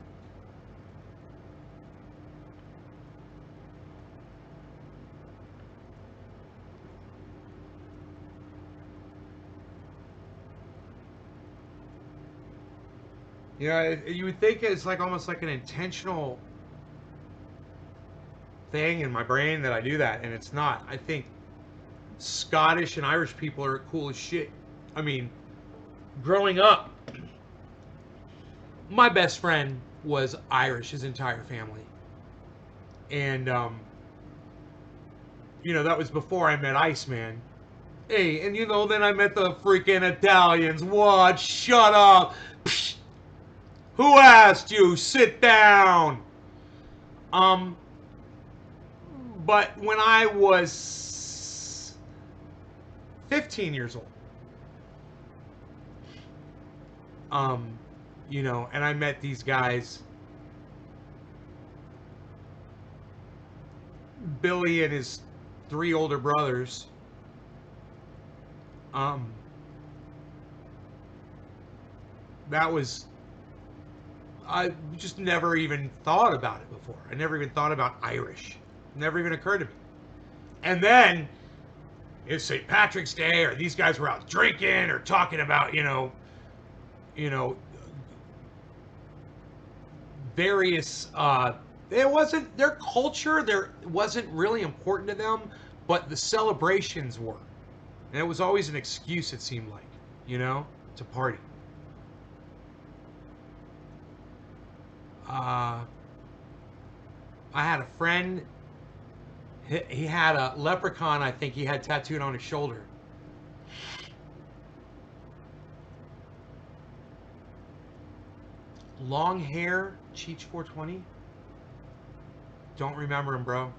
S1: Yeah, you would think it's like almost like an intentional thing in my brain that I do that, and it's not. I think Scottish and Irish people are cool as shit. I mean, growing up, my best friend was Irish, his entire family. And, you know, that was before I met Iceman. Hey, and you know, then I met the freaking Italians. What? Shut up. Psh. Who asked you? Sit down. Um, but when I was 15 years old, you know, and I met these guys, Billy and his 3 older brothers. That was, I just never even thought about it before. I never even thought about Irish. Never even occurred to me. And then it's St. Patrick's Day, or these guys were out drinking or talking about, you know, various. It wasn't their culture. There wasn't really important to them, but the celebrations were, and it was always an excuse. It seemed like, you know, to party. I had a friend. He had a leprechaun. I think he had tattooed on his shoulder. Long hair, Cheech 420. Don't remember him, bro.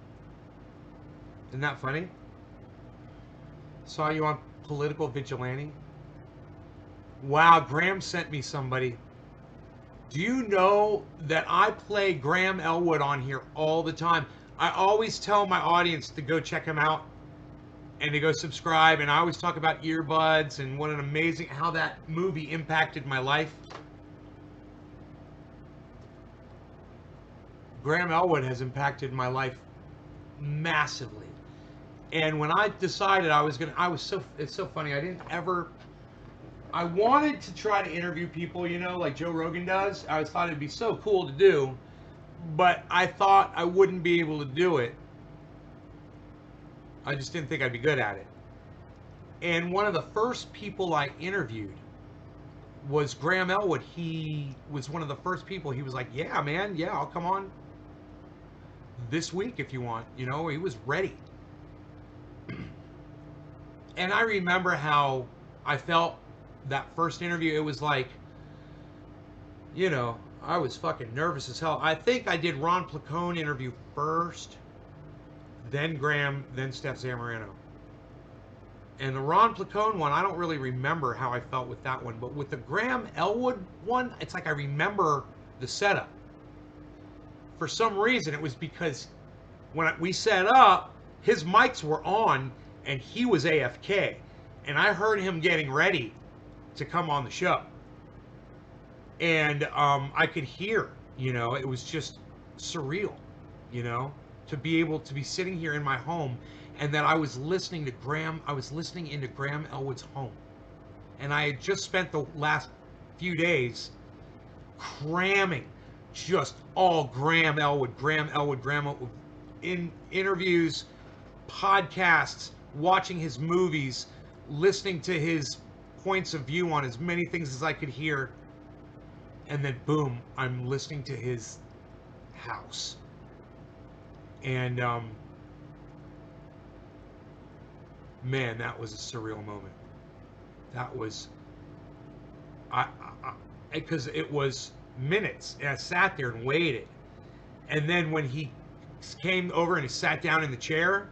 S1: Isn't that funny? Saw you on Political Vigilante. Wow, Graham sent me somebody. Do you know that I play Graham Elwood on here all the time? I always tell my audience to go check him out and to go subscribe. And I always talk about Earbuds and what an amazing, how that movie impacted my life. Graham Elwood has impacted my life massively. And when I decided it's so funny. I wanted to try to interview people, you know, like Joe Rogan does. I thought it'd be so cool to do, but I thought I wouldn't be able to do it. I just didn't think I'd be good at it. And one of the first people I interviewed was Graham Elwood. He was one of the first people. He was like, yeah, man, yeah, I'll come on this week if you want. You know, he was ready. And I remember how I felt that first interview. It was like, you know, I was fucking nervous as hell. I think I did Ron Placone interview first, then Graham, then Steph Zamorano. And the Ron Placone one, I don't really remember how I felt with that one. But with the Graham Elwood one, it's like I remember the setup. For some reason, it was because when we set up, his mics were on and he was AFK. And I heard him getting ready to come on the show. And I could hear, you know, it was just surreal, you know, to be able to be sitting here in my home and that I was listening into Graham Elwood's home. And I had just spent the last few days cramming just all Graham Elwood, in interviews, podcasts, watching his movies, listening to his points of view on as many things as I could hear. And then boom, I'm listening to his house. And man, that was a surreal moment. That was because it was minutes. And I sat there and waited. And then when he came over and he sat down in the chair,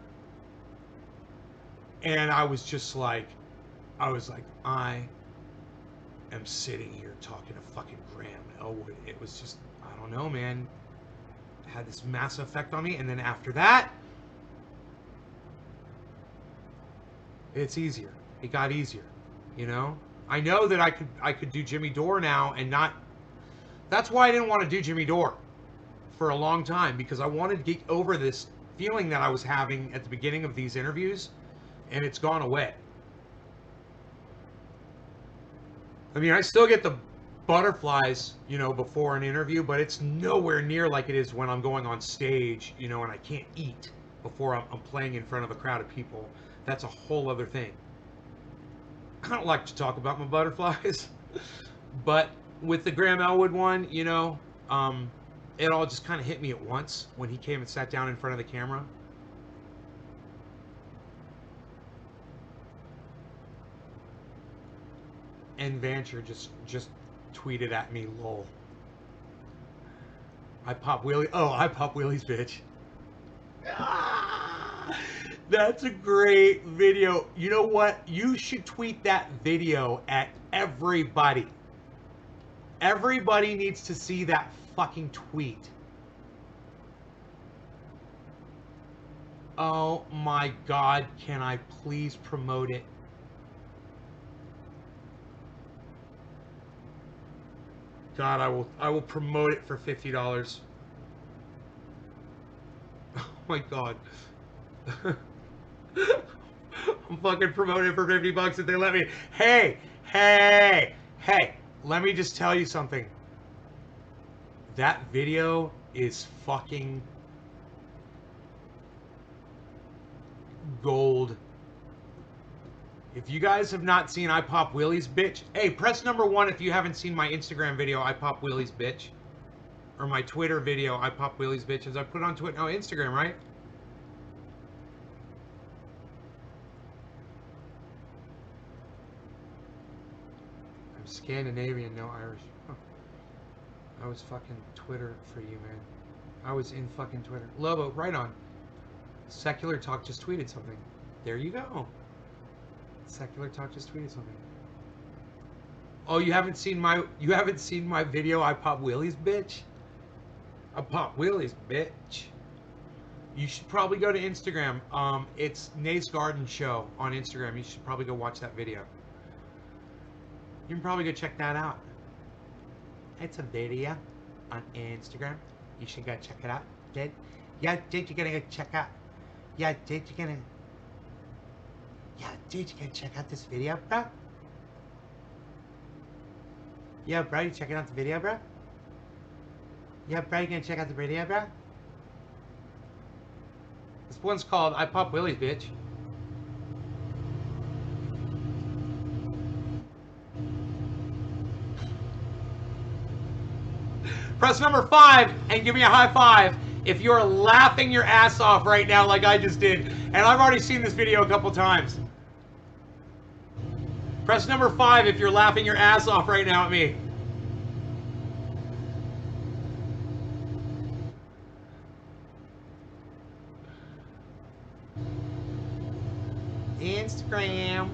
S1: and I was like, I am sitting here talking to fucking Graham Elwood. It was just, I don't know, man. It had this massive effect on me. And then after that, it's easier. It got easier, you know? I know that I could do Jimmy Dore now and not... That's why I didn't want to do Jimmy Dore for a long time, because I wanted to get over this feeling that I was having at the beginning of these interviews, and it's gone away. I mean, I still get the butterflies, you know, before an interview, but it's nowhere near like it is when I'm going on stage, you know, and I can't eat before I'm playing in front of a crowd of people. That's a whole other thing. I don't like to talk about my butterflies, but with the Graham Elwood one, you know, it all just kind of hit me at once when he came and sat down in front of the camera. And Vancher just tweeted at me, lol. I pop wheelies, bitch. Ah, that's a great video. You know what? You should tweet that video at everybody. Everybody needs to see that fucking tweet. Oh my God, can I please promote it? God, I will promote it for $50. Oh my God. I'm fucking promoting it for $50 if they let me. Hey, let me just tell you something. That video is fucking gold. If you guys have not seen I Pop Wheelies, bitch, hey, press number 1 if you haven't seen my Instagram video, I Pop Wheelies, bitch. Or my Twitter video, I Pop Wheelies, bitch, as I put on Twitter, Instagram, right? I'm Scandinavian, no Irish. Huh. I was fucking Twitter for you, man. I was in fucking Twitter. Lobo, right on. Secular Talk just tweeted something. There you go. Secular Talk just tweeted something. Oh, you haven't seen my video, I Pop Wheelies, bitch? I Pop Wheelies, bitch. You should probably go to Instagram. It's Nace Garden Show on Instagram. You should probably go watch that video. You can probably go check that out. It's a video on Instagram. You should go check it out. Did? Yeah, did you gonna go check out? Yeah, did you gonna? Yeah, dude, you gonna check out this video, bro? Yeah, bro, you checking out the video, bro? Yeah, bro, you gonna check out the video, bro? This one's called I Pop Wheelies, bitch. Press number 5 and give me a high five if you're laughing your ass off right now like I just did. And I've already seen this video a couple times. Press number 5 if you're laughing your ass off right now at me. Instagram.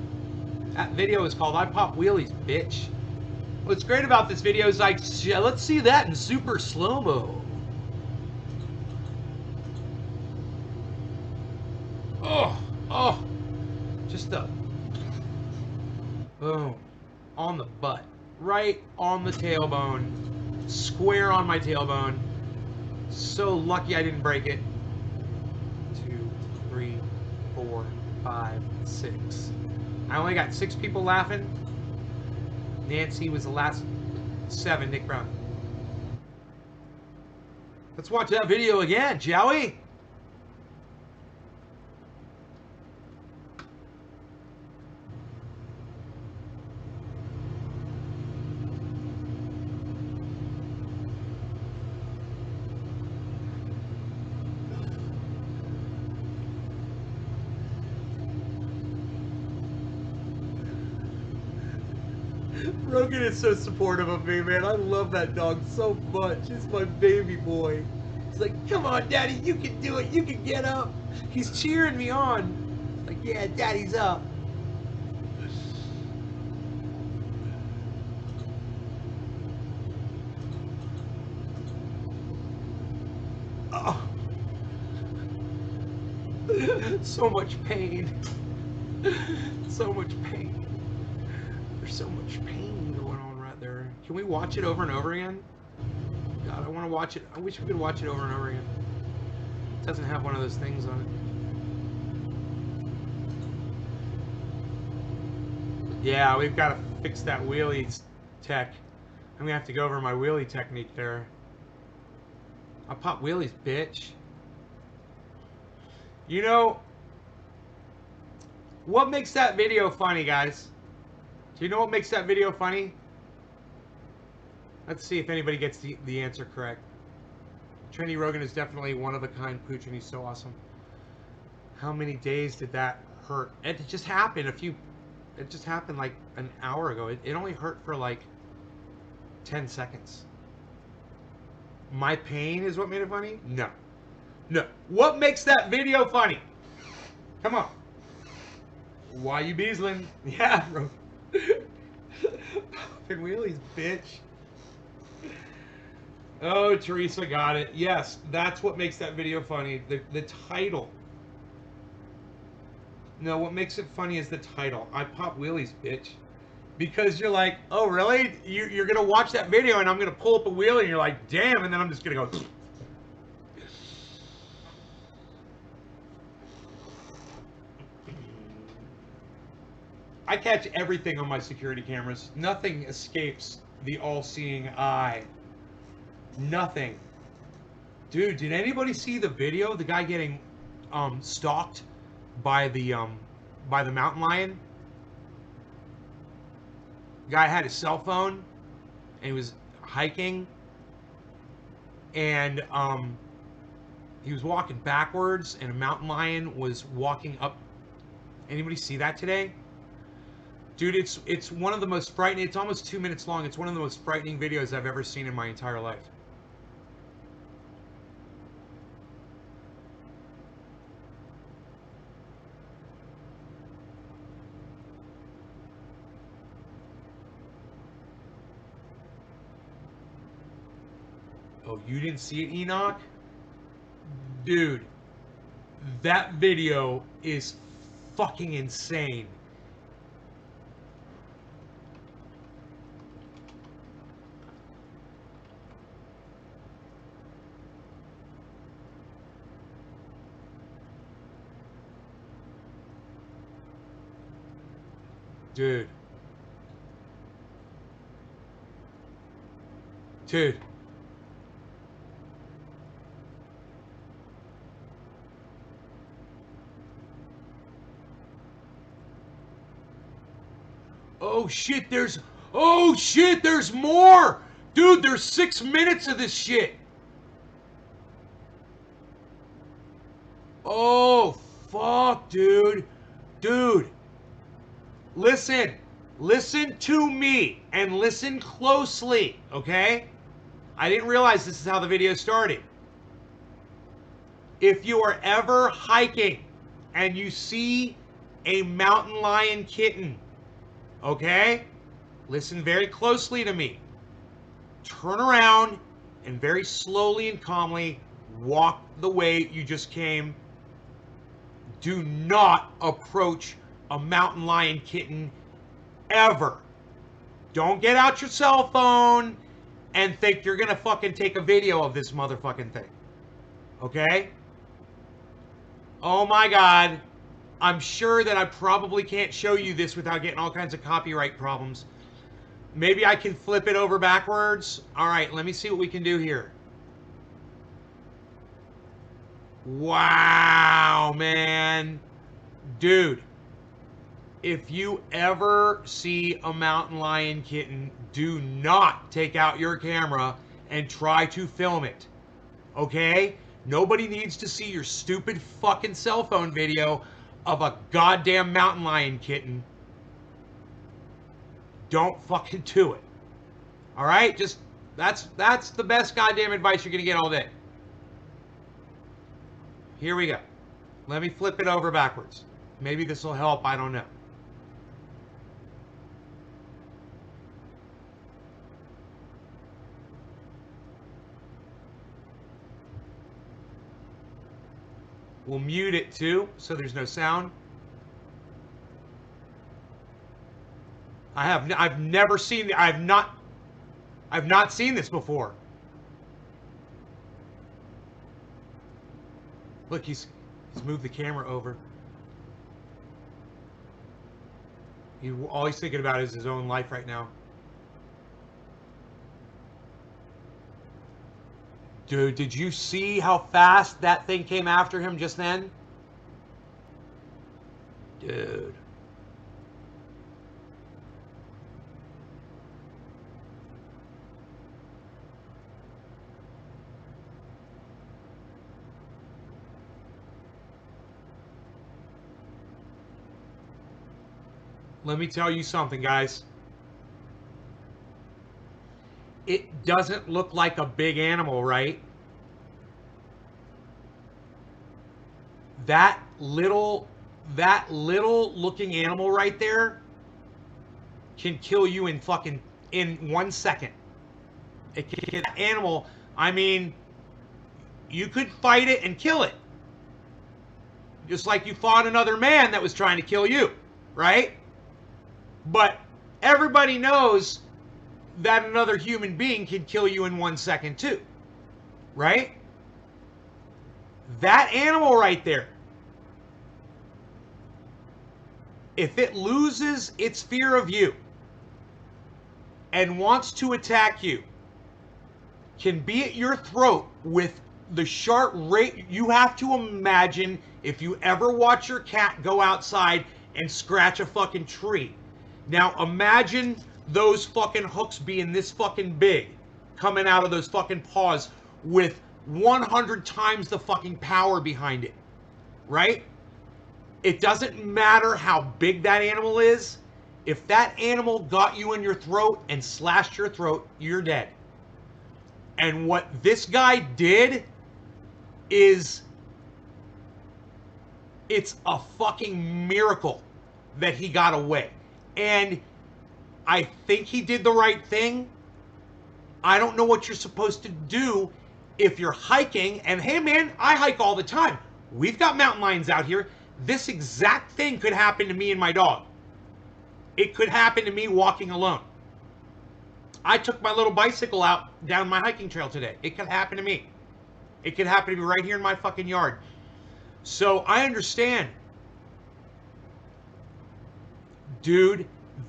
S1: That video is called I Pop Wheelies, bitch. What's great about this video is like, let's see that in super slow-mo. Oh, just a boom on the butt, right on the tailbone, square on my tailbone. So lucky I didn't break it. 2, 3, 4, 5, 6. I only got 6 people laughing. Nancy was the last 7. Nick Brown. Let's watch that video again, shall we? Rogan is so supportive of me, man. I love that dog so much. It's my baby boy. He's like, come on, Daddy, you can do it. You can get up. He's cheering me on. Like, yeah, Daddy's up. Oh. So much pain. So much pain. There's so much pain going on right there. Can we watch it over and over again? God, I want to watch it. I wish we could watch it over and over again. It doesn't have one of those things on it. Yeah, we've got to fix that wheelie tech. I'm going to have to go over my wheelie technique there. I pop wheelies, bitch. You know, what makes that video funny, guys? Do you know what makes that video funny? Let's see if anybody gets the answer correct. Trinity Rogan is definitely one of a kind pooch, and he's so awesome. How many days did that hurt? It just happened it just happened like an hour ago. It only hurt for like 10 seconds. My pain is what made it funny? No. No. What makes that video funny? Come on. Why you beasling? Yeah, bro. Popping wheelies, bitch. Oh, Teresa got it. Yes, that's what makes that video funny. The title. No, what makes it funny is the title. I pop wheelies, bitch. Because you're like, oh, really? You're going to watch that video and I'm going to pull up a wheelie and you're like, damn, and then I'm just going to go... I catch everything on my security cameras. Nothing escapes the all-seeing eye. Nothing. Dude, did anybody see the video? The guy getting stalked by the mountain lion? The guy had his cell phone and he was hiking and he was walking backwards and a mountain lion was walking up. Anybody see that today? Dude, it's one of the most frightening. It's almost 2 minutes long. It's one of the most frightening videos I've ever seen in my entire life. Oh, you didn't see it, Enoch? Dude, that video is fucking insane. Dude. Dude. Oh shit, there's more! Dude, there's 6 minutes of this shit. Oh, fuck, dude. Dude. Listen to me and listen closely, okay? I didn't realize this is how the video started. If you are ever hiking and you see a mountain lion kitten, okay? Listen very closely to me. Turn around and very slowly and calmly walk the way you just came. Do not approach a mountain lion kitten ever. Don't get out your cell phone and think you're gonna fucking take a video of this motherfucking thing. Okay? Oh my God. I'm sure that I probably can't show you this without getting all kinds of copyright problems. Maybe I can flip it over backwards. All right, let me see what we can do here. Wow, man. Dude. If you ever see a mountain lion kitten, do not take out your camera and try to film it. Okay? Nobody needs to see your stupid fucking cell phone video of a goddamn mountain lion kitten. don't fucking do it. All right? Just, that's the best goddamn advice you're going to get all day. Here we go. Let me flip it over backwards. Maybe this will help. I don't know. We'll mute it too, so there's no sound. I've never seen, I've not seen this before. Look, he's moved the camera over. All he's thinking about is his own life right now. Dude, did you see how fast that thing came after him just then? Dude. Let me tell you something, guys. It doesn't look like a big animal, right? That little looking animal right there can kill you in 1 second. It can kill that animal. I mean, you could fight it and kill it. Just like you fought another man that was trying to kill you, right? But everybody knows that another human being can kill you in 1 second too, right? That animal right there, if it loses its fear of you and wants to attack you, can be at your throat with the sharp rate. You have to imagine if you ever watch your cat go outside and scratch a fucking tree. Now imagine those fucking hooks being this fucking big, coming out of those fucking paws with 100 times the fucking power behind it, right? It doesn't matter how big that animal is. If that animal got you in your throat and slashed your throat, you're dead. And what this guy did is, it's a fucking miracle that he got away. And I think he did the right thing. I don't know what you're supposed to do if you're hiking. And hey man, I hike all the time. We've got mountain lions out here. This exact thing could happen to me and my dog. It could happen to me walking alone. I took my little bicycle out down my hiking trail today. It could happen to me. It could happen to me right here in my fucking yard. So I understand. Dude,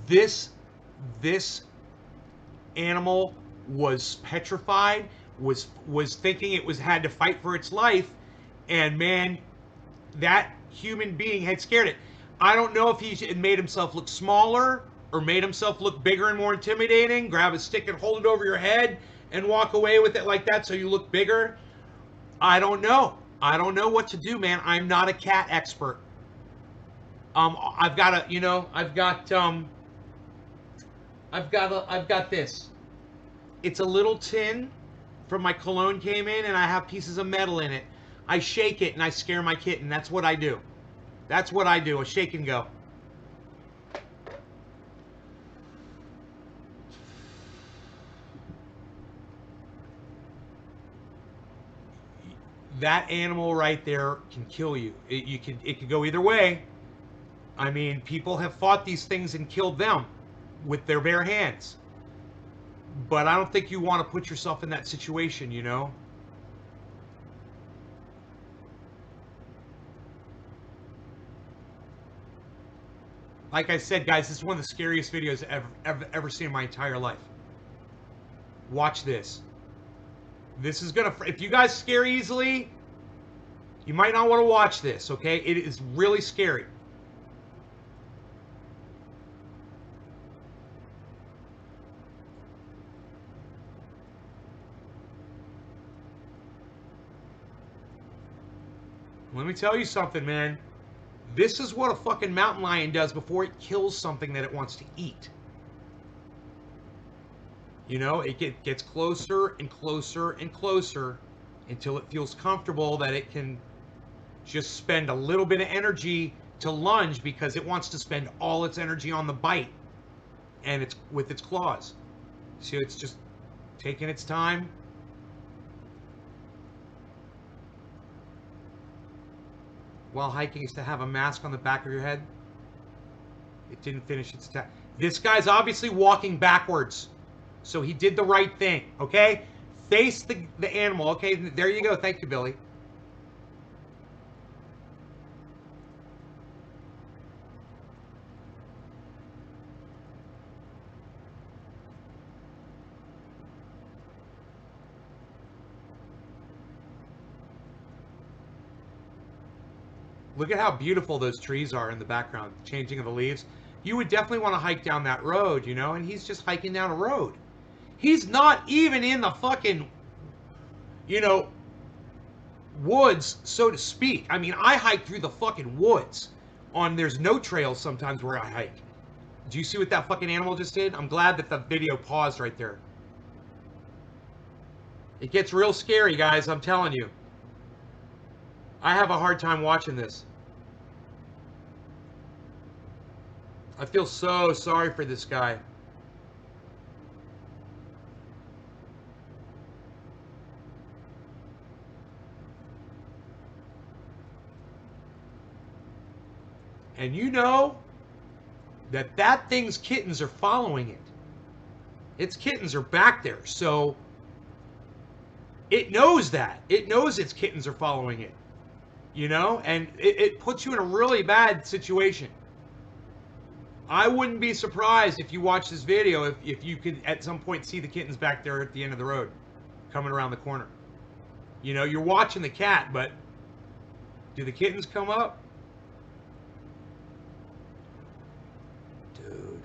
S1: this animal was petrified, was thinking it had to fight for its life, and man, that human being had scared it. I don't know if he made himself look smaller or made himself look bigger and more intimidating, grab a stick and hold it over your head and walk away with it like that so you look bigger. I don't know. I don't know what to do, man. I'm not a cat expert. I've got this. It's a little tin from my cologne came in, and I have pieces of metal in it. I shake it and I scare my kitten. That's what I do. That's what I do. A shake and go. That animal right there can kill you. It could go either way. I mean, people have fought these things and killed them with their bare hands. But I don't think you want to put yourself in that situation, you know? Like I said, guys, this is one of the scariest videos I've ever seen in my entire life. Watch this. This is gonna, if you guys scare easily, you might not want to watch this, okay? It is really scary. Let me tell you something, man. This is what a fucking mountain lion does before it kills something that it wants to eat. You know, it gets closer and closer and closer until it feels comfortable that it can just spend a little bit of energy to lunge because it wants to spend all its energy on the bite and it's with its claws. So it's just taking its time. While hiking is to have a mask on the back of your head. It didn't finish its task. This guy's obviously walking backwards. So he did the right thing, okay? Face the animal, okay? There you go. Thank you, Billy. Look at how beautiful those trees are in the background, changing of the leaves. You would definitely want to hike down that road, you know, and he's just hiking down a road. He's not even in the fucking, you know, woods, so to speak. I mean, I hike through the fucking woods. There's no trails sometimes where I hike. Do you see what that fucking animal just did? I'm glad that the video paused right there. It gets real scary, guys, I'm telling you. I have a hard time watching this. I feel so sorry for this guy. And you know that thing's kittens are following it. Its kittens are back there, so it knows that. It knows its kittens are following it. You know? And it puts you in a really bad situation. I wouldn't be surprised if you watch this video if you could at some point see the kittens back there at the end of the road, coming around the corner. You know, you're watching the cat, but do the kittens come up? Dude.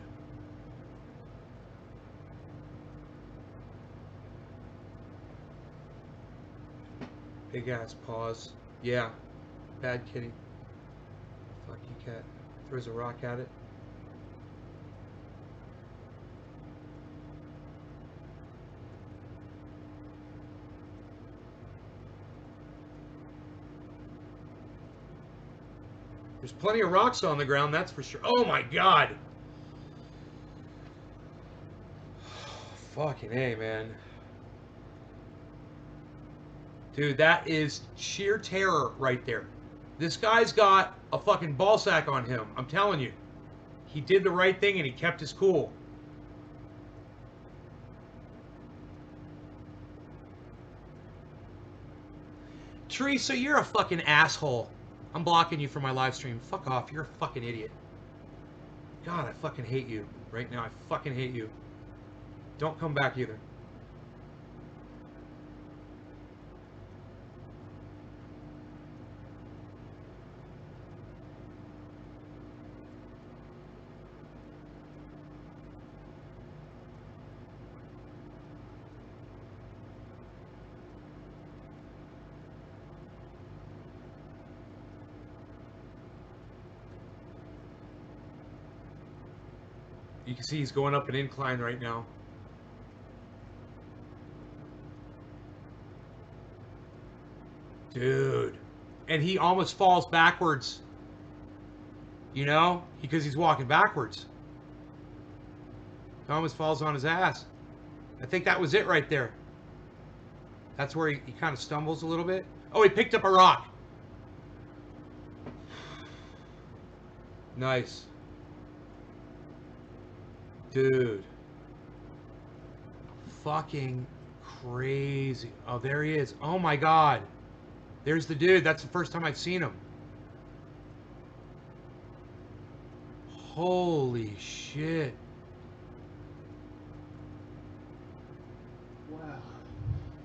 S1: Big ass paws. Yeah. Bad kitty. Fuck you, cat. Throws a rock at it. There's plenty of rocks on the ground, that's for sure. Oh my god! Fucking A, man. Dude, that is sheer terror right there. This guy's got a fucking ball sack on him. I'm telling you. He did the right thing and he kept his cool. Teresa, you're a fucking asshole. I'm blocking you from my live stream. Fuck off. You're a fucking idiot. God, I fucking hate you. Right now, I fucking hate you. Don't come back either. You can see he's going up an incline right now. Dude. And he almost falls backwards. You know? Because he's walking backwards. He almost falls on his ass. I think that was it right there. That's where he kind of stumbles a little bit. Oh, he picked up a rock. Nice. Dude. Fucking crazy. Oh, there he is. Oh my god. There's the dude. That's the first time I've seen him. Holy shit.
S3: Wow.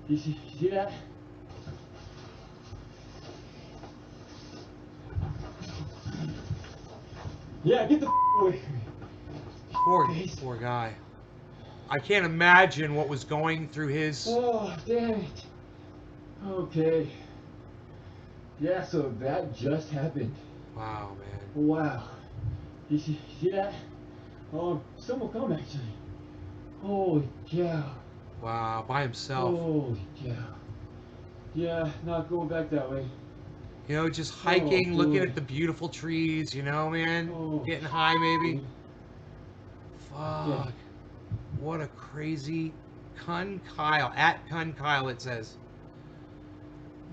S3: Did you see that? Yeah, get the away from me.
S1: Poor guy. I can't imagine what was going through his...
S3: Oh, damn it. Okay. Yeah, so that just happened.
S1: Wow, man.
S3: Wow. Did you see that? Someone come actually. Holy cow.
S1: Wow, by himself.
S3: Holy cow. Yeah, not going back that way.
S1: You know, just hiking,
S3: Oh,
S1: looking
S3: boy.
S1: at the beautiful trees, you know, man?
S3: Oh,
S1: Getting high, maybe?
S3: okay.
S1: Fuck. What a crazy... Kun Kyle. At Kun Kyle, it says.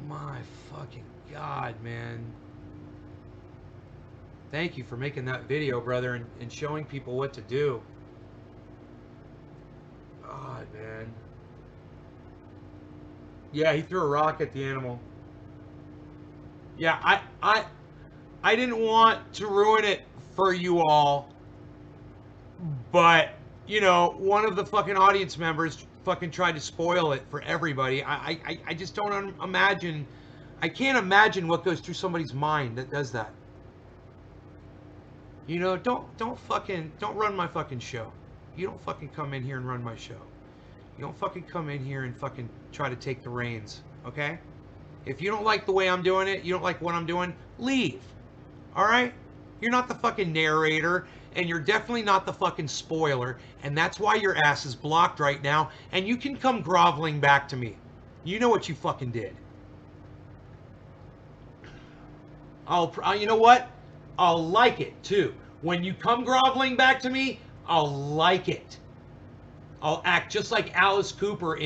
S1: My fucking God, man. Thank you for making that video, brother, and showing people what to do. God, man. Yeah, he threw a rock at the animal. Yeah, I didn't want to ruin it for you all, but you know, one of the fucking audience members fucking tried to spoil it for everybody. I just don't imagine. I can't imagine what goes through somebody's mind that does that. You know, don't run my fucking show. You don't fucking come in here and run my show. You don't fucking come in here and fucking try to take the reins, okay? If you don't like the way I'm doing it, you don't like what I'm doing, leave. All right? You're not the fucking narrator, and you're definitely not the fucking spoiler, and that's why your ass is blocked right now, and you can come groveling back to me. You know what you fucking did. You know what? I'll like it too. When you come groveling back to me, I'll like it. I'll act just like Alice Cooper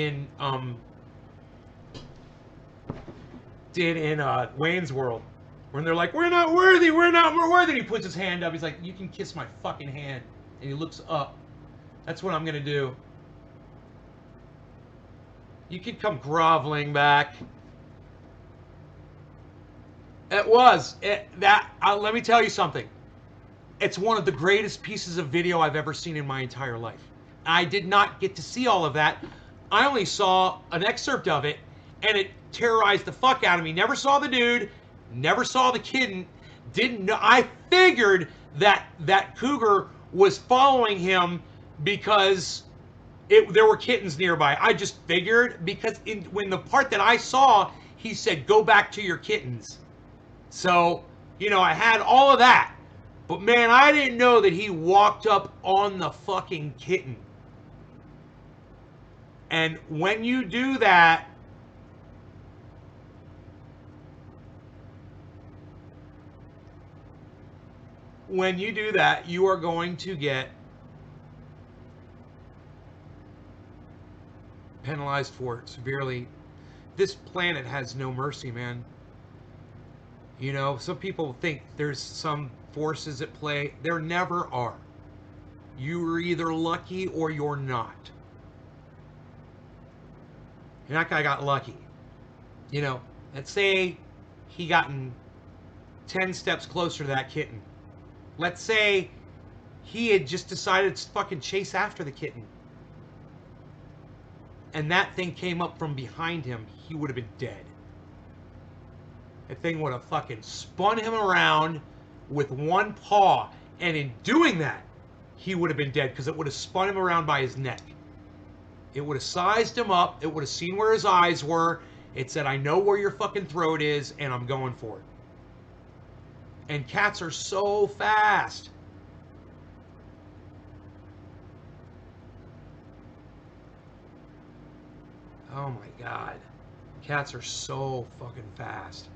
S1: did in Wayne's World. When they're like, we're not worthy, we're worthy. And he puts his hand up. He's like, you can kiss my fucking hand. And he looks up. That's what I'm going to do. You can come groveling back. Let me tell you something. It's one of the greatest pieces of video I've ever seen in my entire life. I did not get to see all of that. I only saw an excerpt of it, and it terrorized the fuck out of me. Never saw the dude, never saw the kitten. Didn't know. I figured that cougar was following him because there were kittens nearby. I just figured because when the part that I saw, he said, "Go back to your kittens." So, you know, I had all of that. But man, I didn't know that he walked up on the fucking kitten. And when you do that, you are going to get penalized for it severely. This planet has no mercy, man. You know, some people think there's some forces at play. There never are. You are either lucky or you're not. And that guy got lucky. You know, let's say he gotten 10 steps closer to that kitten. Let's say he had just decided to fucking chase after the kitten. And that thing came up from behind him, he would have been dead. That thing would have fucking spun him around with one paw. And in doing that, he would have been dead because it would have spun him around by his neck. It would have sized him up. It would have seen where his eyes were. It said, I know where your fucking throat is, and I'm going for it. And cats are so fast. Oh my God. Cats are so fucking fast.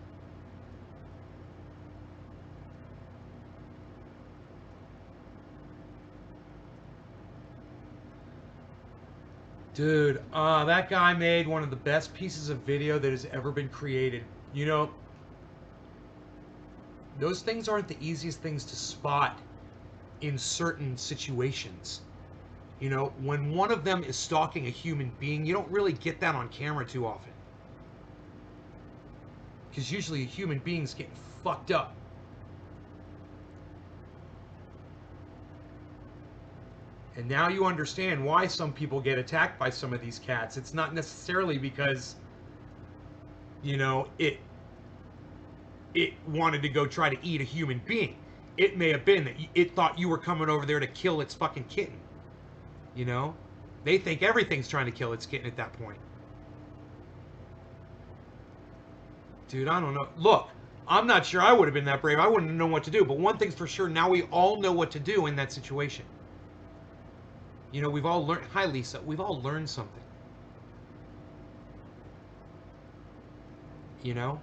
S1: Dude, that guy made one of the best pieces of video that has ever been created. You know, those things aren't the easiest things to spot in certain situations. You know, when one of them is stalking a human being, you don't really get that on camera too often. Because usually a human being's getting fucked up. And now you understand why some people get attacked by some of these cats. It's not necessarily because, you know, it wanted to go try to eat a human being. It may have been that it thought you were coming over there to kill its fucking kitten. You know? They think everything's trying to kill its kitten at that point. Dude, I don't know. Look, I'm not sure I would have been that brave. I wouldn't have known what to do. But one thing's for sure, now we all know what to do in that situation. You know, we've all learned. Hi, Lisa. We've all learned something. You know?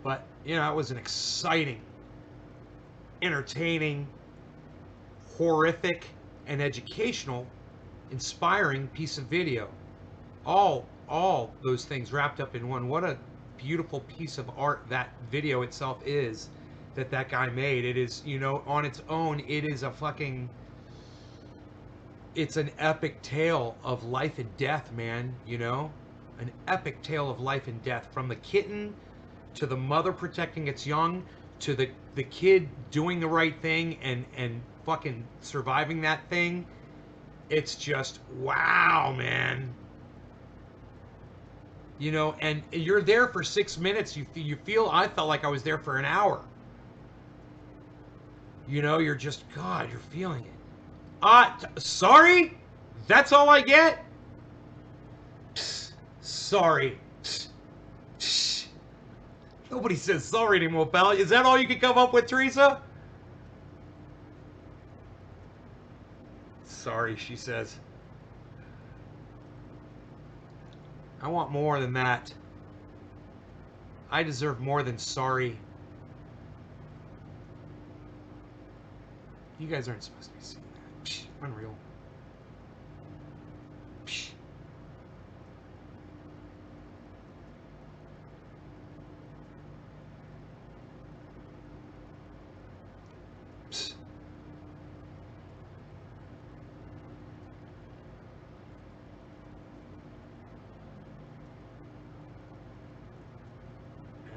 S1: But, you know, it was an exciting, entertaining, horrific, and educational, inspiring piece of video. All those things wrapped up in one. What a beautiful piece of art that video itself is that guy made. It is, you know, on its own, it is a fucking, it's an epic tale of life and death, man, you know? An epic tale of life and death, from the kitten to the mother protecting its young, to the kid doing the right thing and fucking surviving that thing. It's just, wow, man. You know, and you're there for 6 minutes. You feel, I felt like I was there for an hour. You know, you're just, God, you're feeling it. Sorry? That's all I get? Psst, sorry. Psst, psst. Nobody says sorry anymore, pal. Is that all you can come up with, Teresa? Sorry, she says. I want more than that. I deserve more than sorry. You guys aren't supposed to be seeing that. Psh, unreal. Psh. Psh.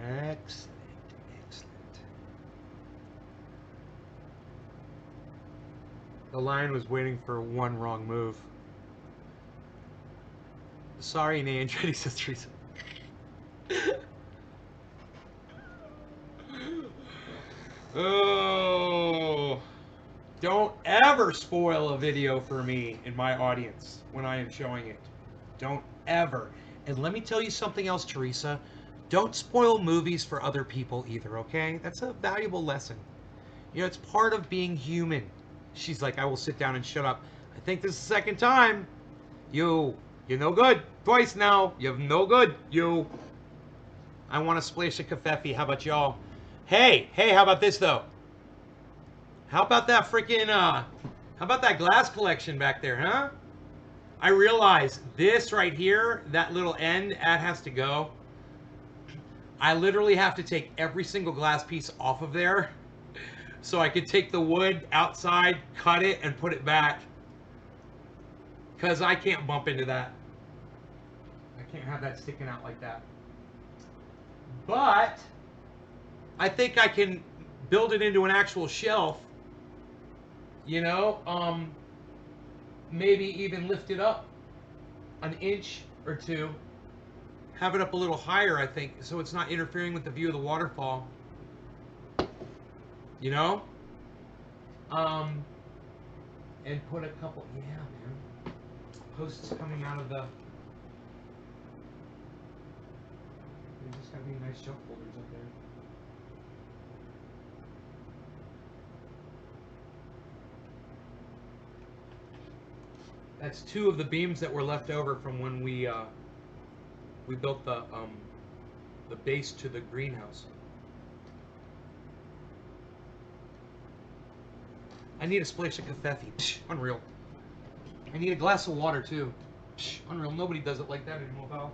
S1: Excellent, excellent. The lion was waiting for one wrong move. Sorry, Nay, Andretti says Teresa. Oh, don't ever spoil a video for me and my audience when I am showing it. Don't ever. And let me tell you something else, Teresa. Don't spoil movies for other people either, okay? That's a valuable lesson. You know, it's part of being human. She's like, I will sit down and shut up. I think this is the second time. You're no good. Twice now. You're no good. I want a splash of kafefe. How about y'all? Hey, how about this though? How about that freaking, how about that glass collection back there, huh? I realize this right here, that little end, that has to go. I literally have to take every single glass piece off of there so I could take the wood outside, cut it, and put it back. Because I can't bump into that. I can't have that sticking out like that. But I think I can build it into an actual shelf. You know, maybe even lift it up an inch or two. Have it up a little higher, I think, so it's not interfering with the view of the waterfall. You know? And put a couple, yeah, man. Posts coming out of the, there's just gotta be nice shelf holders up there. That's two of the beams that were left over from when we built the base to the greenhouse. I need a splash of kafefe. Psh, unreal. I need a glass of water too. Psh, unreal. Nobody does it like that anymore, pal.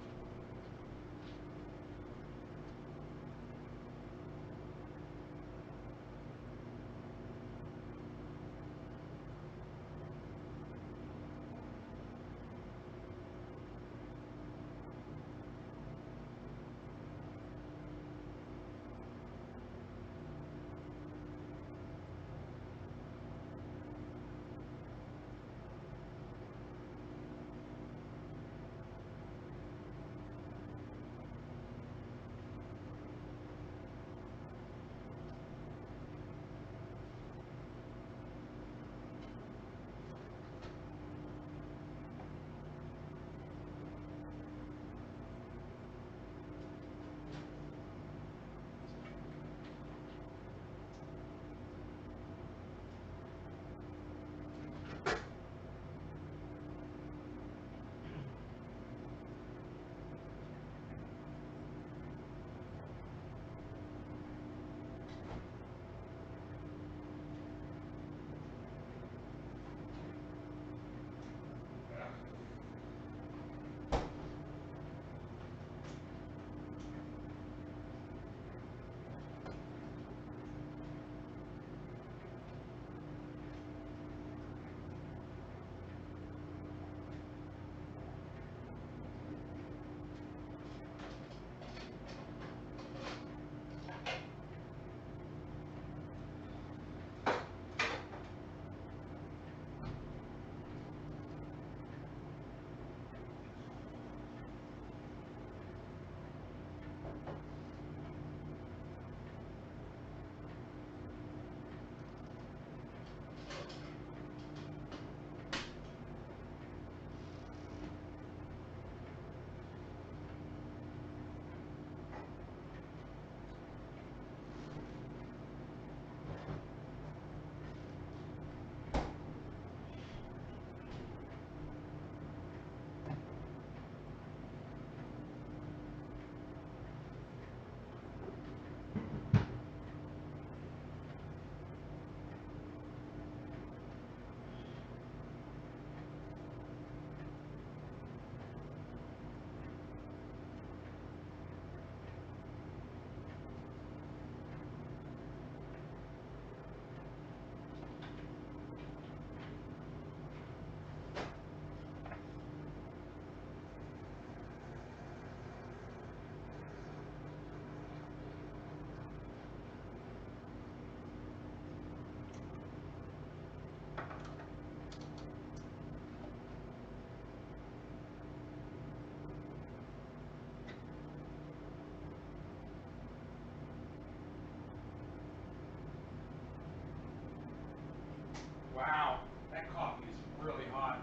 S1: Wow, that coffee is really hot.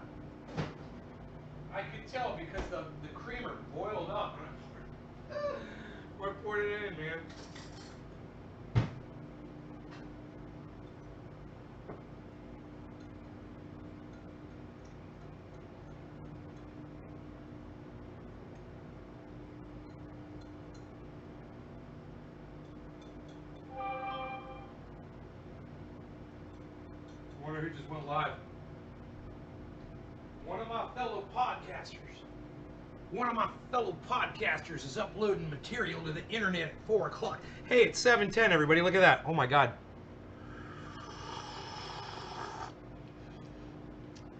S1: I could tell because the creamer boiled up when I poured it in, man. I wonder who just went live. One of my fellow podcasters. One of my fellow podcasters is uploading material to the internet at 4 o'clock. Hey, it's 7:10, everybody. Look at that. Oh my God.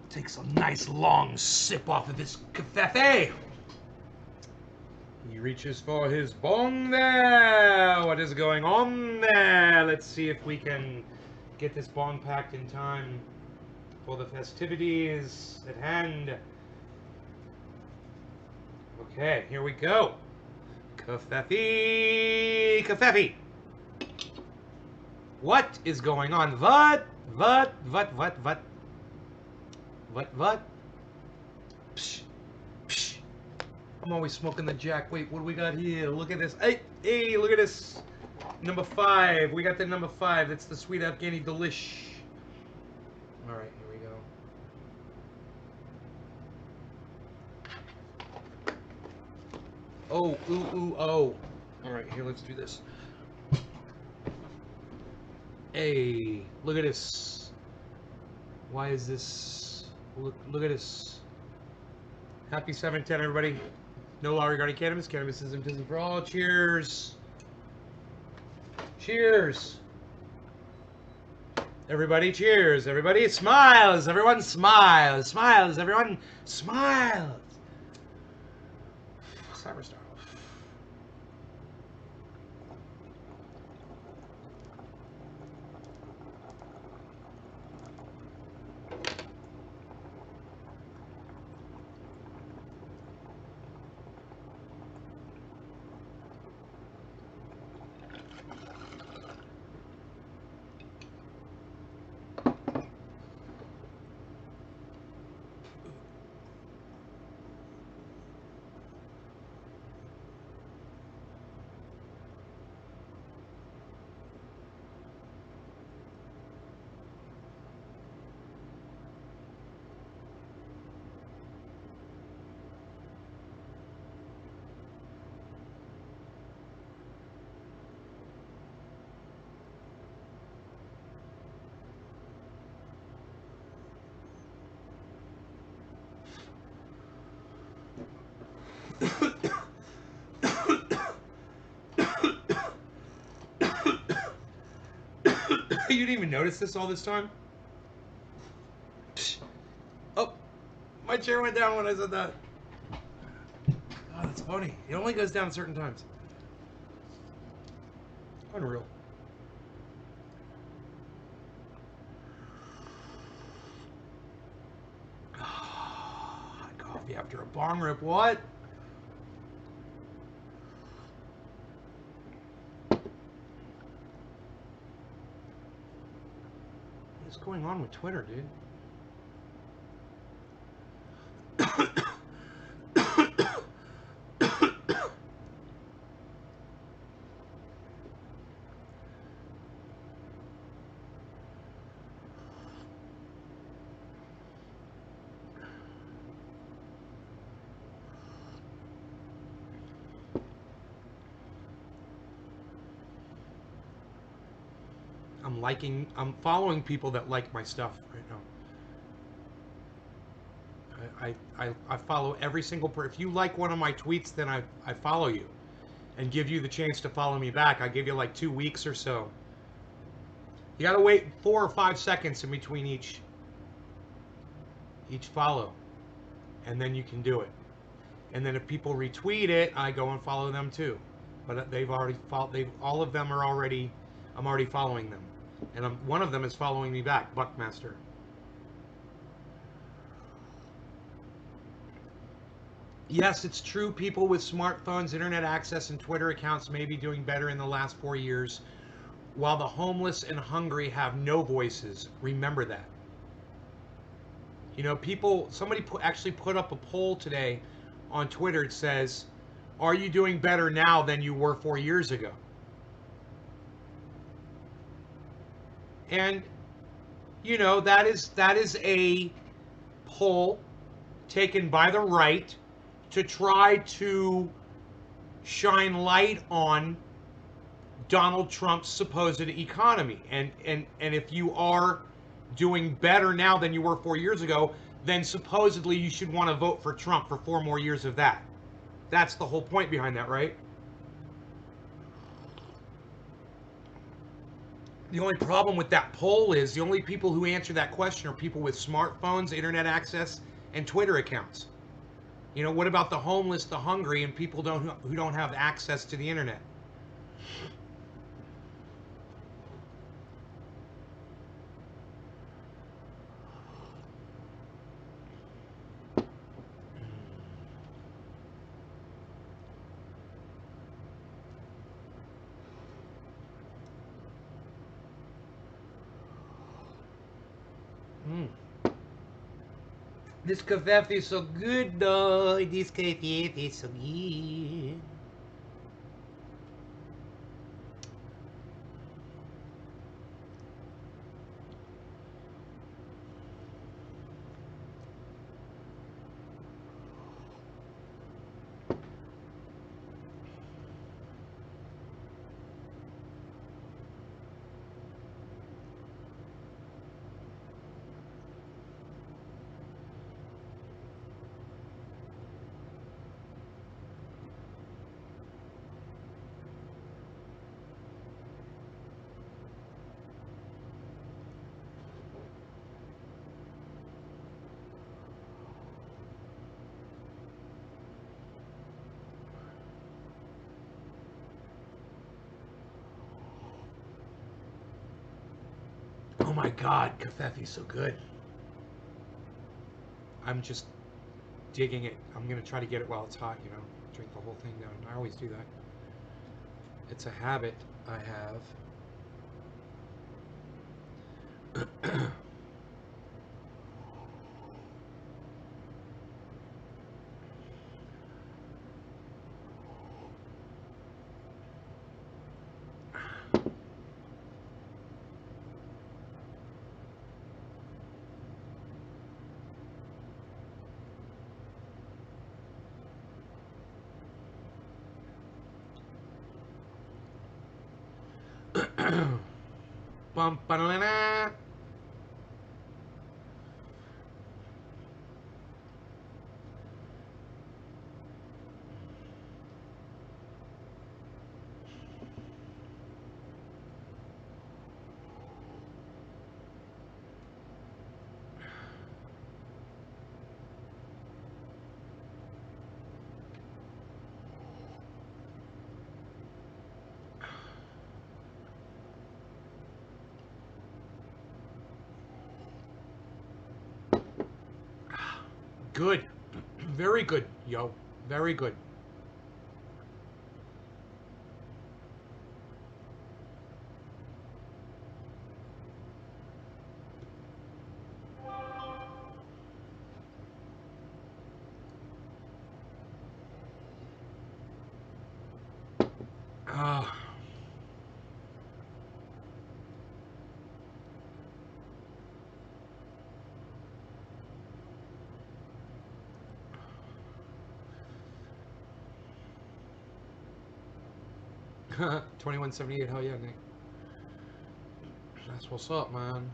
S1: Take some nice long sip off of this café. He reaches for his bong there. What is going on there? Let's see if we can get this bong packed in time for the festivities at hand. Okay, here we go. Café, café. What is going on? What? Psh, psh. I'm always smoking the jack. Wait, what do we got here? Look at this. Hey, look at this. Number 5. We got the number 5. That's the Sweet Afghani Delish. All right, here we go. Oh, ooh, oh. All right, here, let's do this. Hey, look at this. Why is this? Look at this. Happy 7/10, everybody. No law regarding cannabis. Cannabis isn't for all. Cheers. Cheers. Everybody, cheers. Everybody smiles. Everyone smiles. Smiles. Everyone smiles. Cyberstar. You didn't even notice this all this time? Oh, my chair went down when I said that. Oh, that's funny. It only goes down at certain times. Unreal. Hot coffee after a bong rip. What? What's going on with Twitter, dude? I'm following people that like my stuff right now. I follow every single person. If you like one of my tweets, then I follow you and give you the chance to follow me back. I give you like 2 weeks or so. You gotta wait 4 or 5 seconds in between each follow, and then you can do it. And then if people retweet it, I go and follow them too. But they've already all of them are already. I'm already following them. And one of them is following me back, Buckmaster. Yes, it's true. People with smartphones, internet access, and Twitter accounts may be doing better in the last 4 years, while the homeless and hungry have no voices. Remember that. You know, people. Somebody actually put up a poll today on Twitter. It says, "Are you doing better now than you were 4 years ago?" And you know that is a poll taken by the right to try to shine light on Donald Trump's supposed economy. And if you are doing better now than you were 4 years ago, then supposedly you should want to vote for Trump for 4 more years of that. That's the whole point behind that, right? The only problem with that poll is the only people who answer that question are people with smartphones, internet access, and Twitter accounts. You know, what about the homeless, the hungry, and people who don't have access to the internet? Mm. This kafef is so good, though. This kafef is so good. Oh my God, kafef is so good. I'm just digging it. I'm gonna try to get it while it's hot. You know, drink the whole thing down. I always do that. It's a habit I have. Bum, ba-da-da-da. Good. Very good, yo. Very good. Ah. 2178. Hell yeah, Nick. That's what's up, man.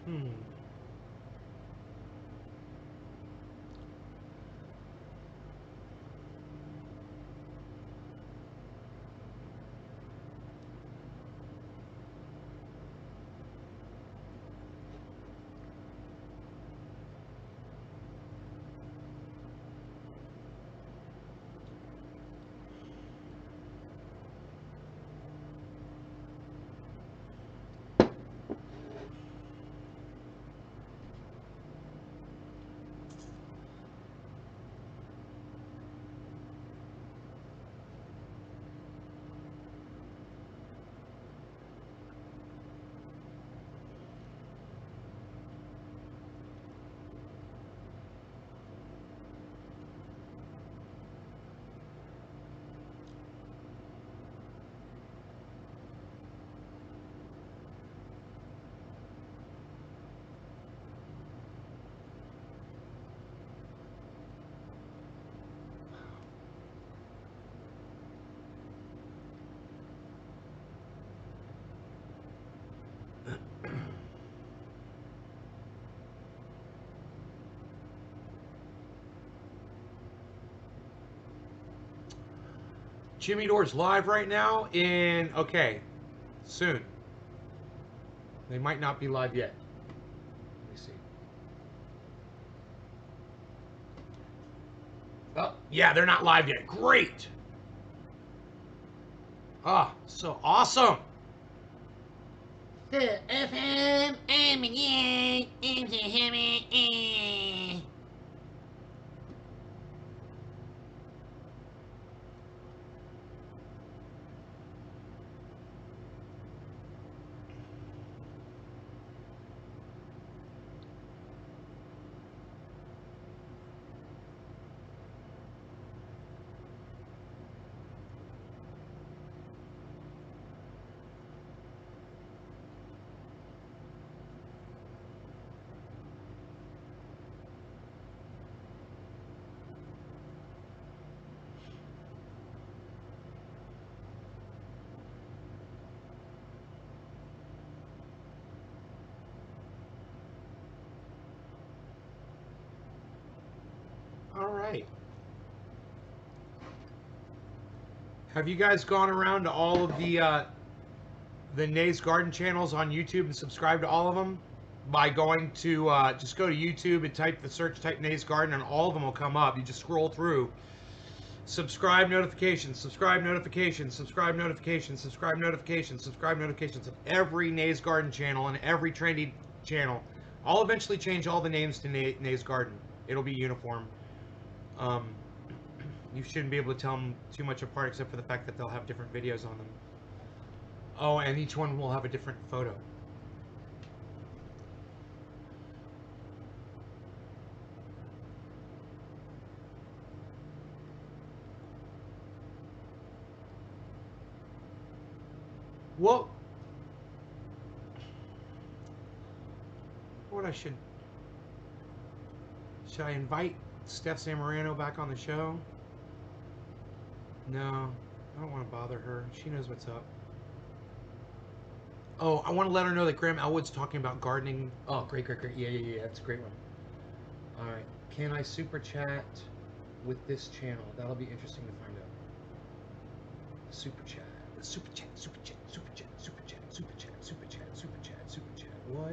S1: Hmm. Jimmy Dore's live right now in, okay, soon. They might not be live yet. Let me see. Oh, yeah, they're not live yet. Great. Ah, so awesome.
S4: The FM, I'm again, I'm the hammer,
S1: All right. Have you guys gone around to all of the Nays Garden channels on YouTube and subscribe to all of them? By going to, just go to YouTube and type Nays Garden, and all of them will come up. You just scroll through. Subscribe notifications, subscribe notifications, subscribe notifications, subscribe notifications, subscribe notifications of every Nays Garden channel and every trendy channel. I'll eventually change all the names to Nays Garden. It'll be uniform. You shouldn't be able to tell them too much apart, except for the fact that they'll have different videos on them. Oh, and each one will have a different photo. Whoa! What should I invite Steph Zamorano back on the show? No, I don't want to bother her. She knows what's up. Oh, I want to let her know that Graham Elwood's talking about gardening. Oh, great. Yeah. That's a great one. All right. Can I super chat with this channel? That'll be interesting to find out. Super chat. What?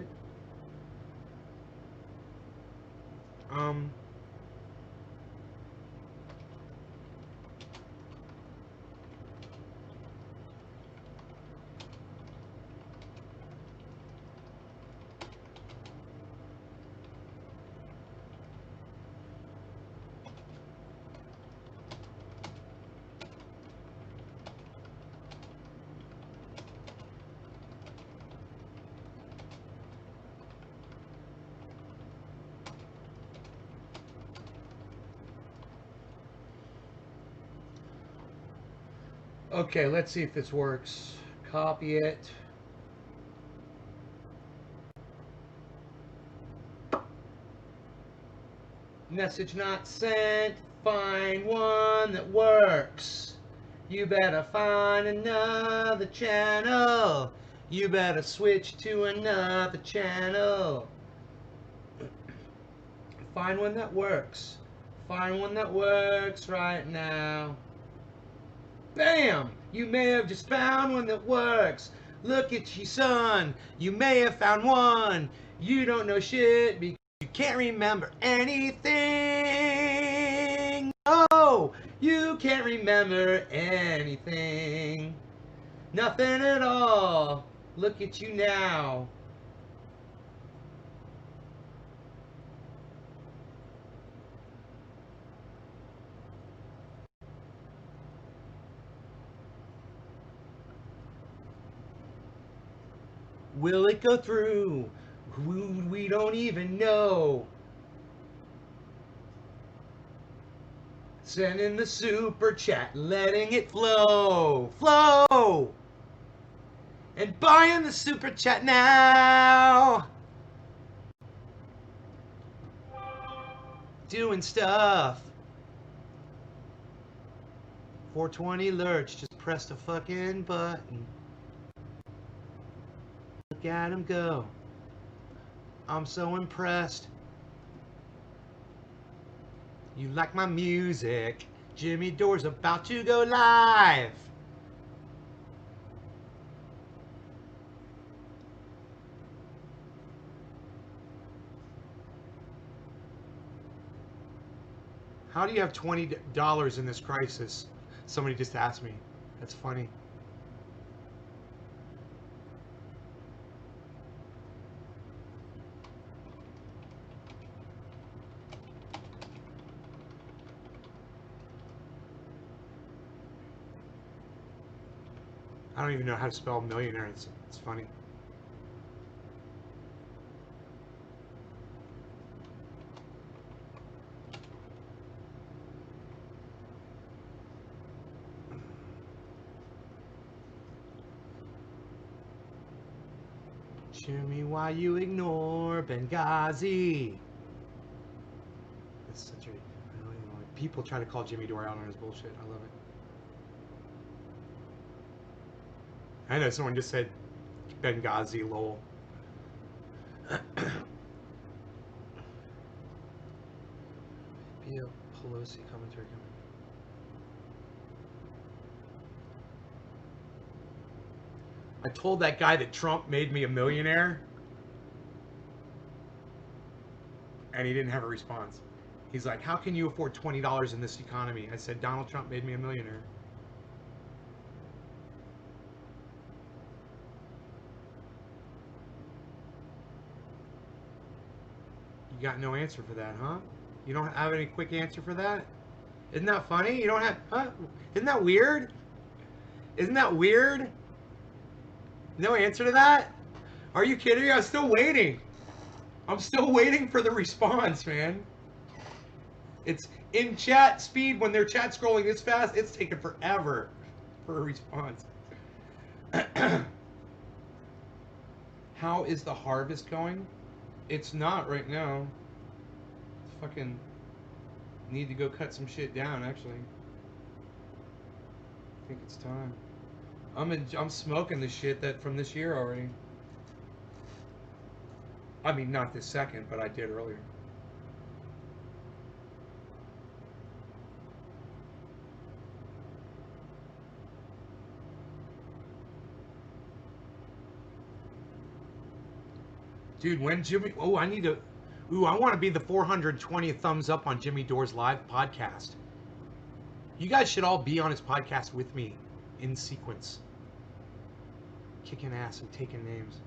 S1: Okay, let's see if this works. Copy it. Message not sent. Find one that works. You better find another channel. You better switch to another channel. Find one that works. Find one that works right now. Bam! You may have just found one that works. Look at you, son. You may have found one. You don't know shit because you can't remember anything. No, you can't remember anything. Nothing at all. Look at you now. Will it go through? We don't even know. Sending the super chat, letting it flow. And buying the super chat now. Doing stuff. 420 Lurch just pressed a fucking button. Look at him go. I'm so impressed. You like my music. Jimmy Dore's about to go live. How do you have $20 in this crisis? Somebody just asked me. That's funny. I don't even know how to spell millionaire. It's funny. Jimmy, why you ignore Benghazi? That's such a... I don't even know. People try to call Jimmy Dore out on his bullshit. I love it. I know someone just said Benghazi, lol. Be a Pelosi commentary coming. I told that guy that Trump made me a millionaire, and he didn't have a response. He's like, how can you afford $20 in this economy? I said, Donald Trump made me a millionaire. You got no answer for that, huh? You don't have any quick answer for that? Isn't that funny? You don't have, huh? Isn't that weird? Isn't that weird? No answer to that? Are you kidding me? I'm still waiting. I'm still waiting for the response, man. It's in chat speed. When they're chat scrolling this fast, it's taking forever for a response. How is the harvest going? It's not right now. Fucking need to go cut some shit down, actually. I think it's time. I'm smoking the shit that from this year already. I mean, not this second, but I did earlier. Dude, when Jimmy... Oh, I need to... Ooh, I want to be the 420th thumbs up on Jimmy Dore's live podcast. You guys should all be on his podcast with me in sequence. Kicking ass and taking names.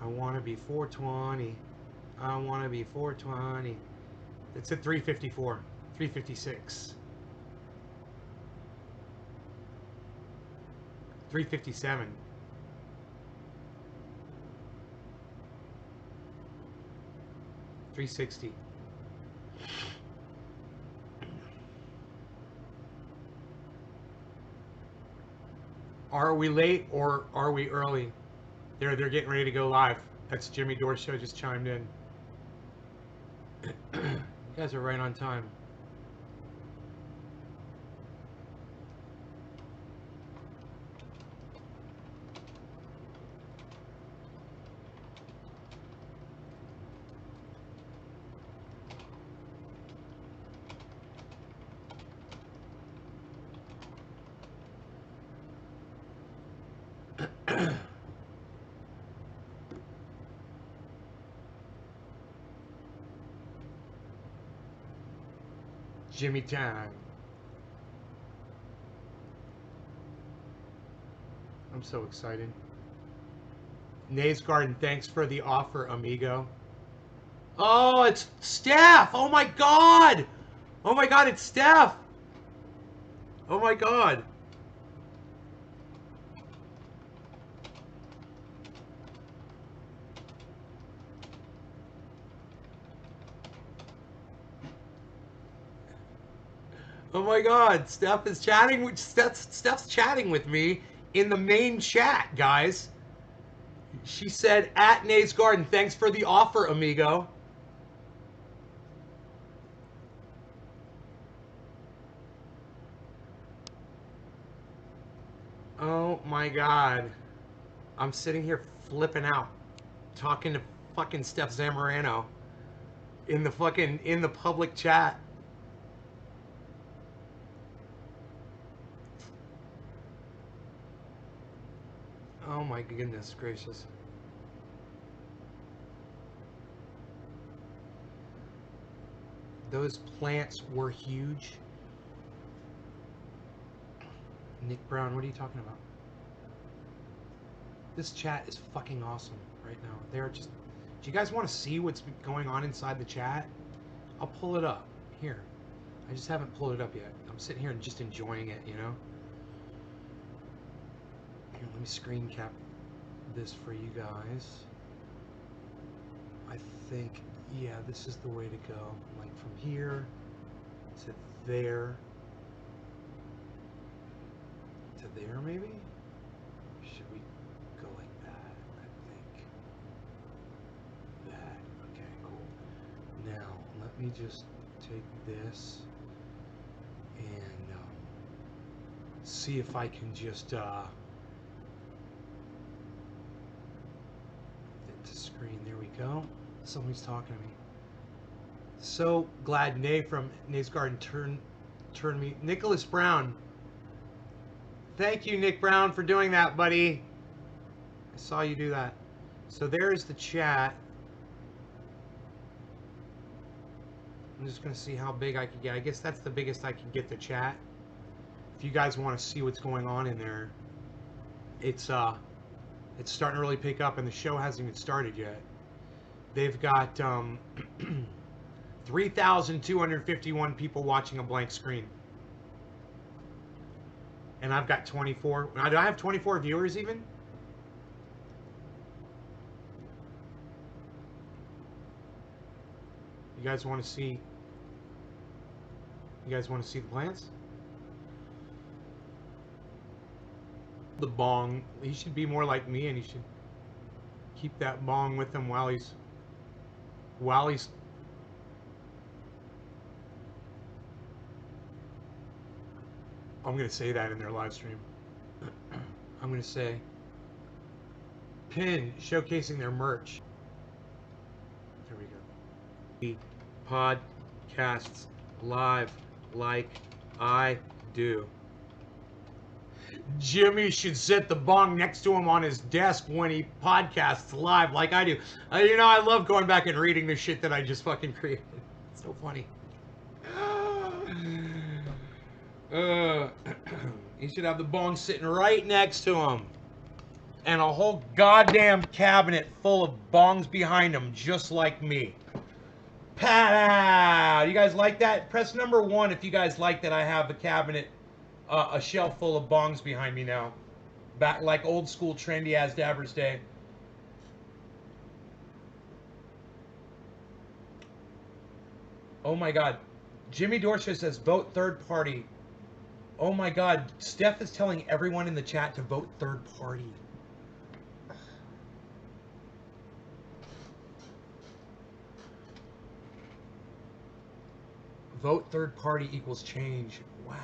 S1: I want to be 420. I want to be 420. It's at 354. 356. 357. $360. Are we late or are we early? They're getting ready to go live. That's Jimmy Dore's show just chimed in. You guys are right on time. Jimmy time. I'm so excited. Nays Garden, thanks for the offer, amigo. Oh, it's Steph! Oh my god! Oh my god, it's Steph! Oh my god. Oh my god, Steph is chatting with Steph's chatting with me in the main chat, guys. She said at Nays Garden, thanks for the offer, amigo. Oh my god. I'm sitting here flipping out, talking to fucking Steph Zamorano in the public chat. my goodness gracious. Those plants were huge. Nick Brown, what are you talking about? This chat is fucking awesome right now. They're just... Do you guys want to see what's going on inside the chat? I'll pull it up. Here. I just haven't pulled it up yet. I'm sitting here and just enjoying it, you know? Here, let me screen cap this for you guys. I think, yeah, this is the way to go. Like from here to there. To there, maybe? Or should we go like that? I think. That. Okay, cool. Now, let me just take this and see if I can just fit to screen. There we go. Somebody's talking to me. So glad Nay from Nay's Garden turned me. Nicholas Brown. Thank you, Nick Brown, for doing that, buddy. I saw you do that. So there's the chat. I'm just going to see how big I can get. I guess that's the biggest I can get the chat. If you guys want to see what's going on in there, it's starting to really pick up, and the show hasn't even started yet. They've got 3,251 people watching a blank screen. And I've got 24. Do I have 24 viewers even? You guys want to see? You guys want to see the plants? The bong. He should be more like me, and he should keep that bong with him while he's I'm going to say that in their live stream. I'm going to say pin showcasing their merch. There we go. Podcasts live like I do. Jimmy should set the bong next to him on his desk when he podcasts live like I do. You know, I love going back and reading the shit that I just fucking created. It's so funny. He should have the bong sitting right next to him. And a whole goddamn cabinet full of bongs behind him, just like me. Pow! You guys like that? Press number 1 if you guys like that I have a cabinet, a shelf full of bongs behind me now. Back like old school trendy as Dabbers Day. Oh my god. Jimmy Dorsey says vote third party. Oh my god. Steph is telling everyone in the chat to vote third party. Vote third party equals change. Wow,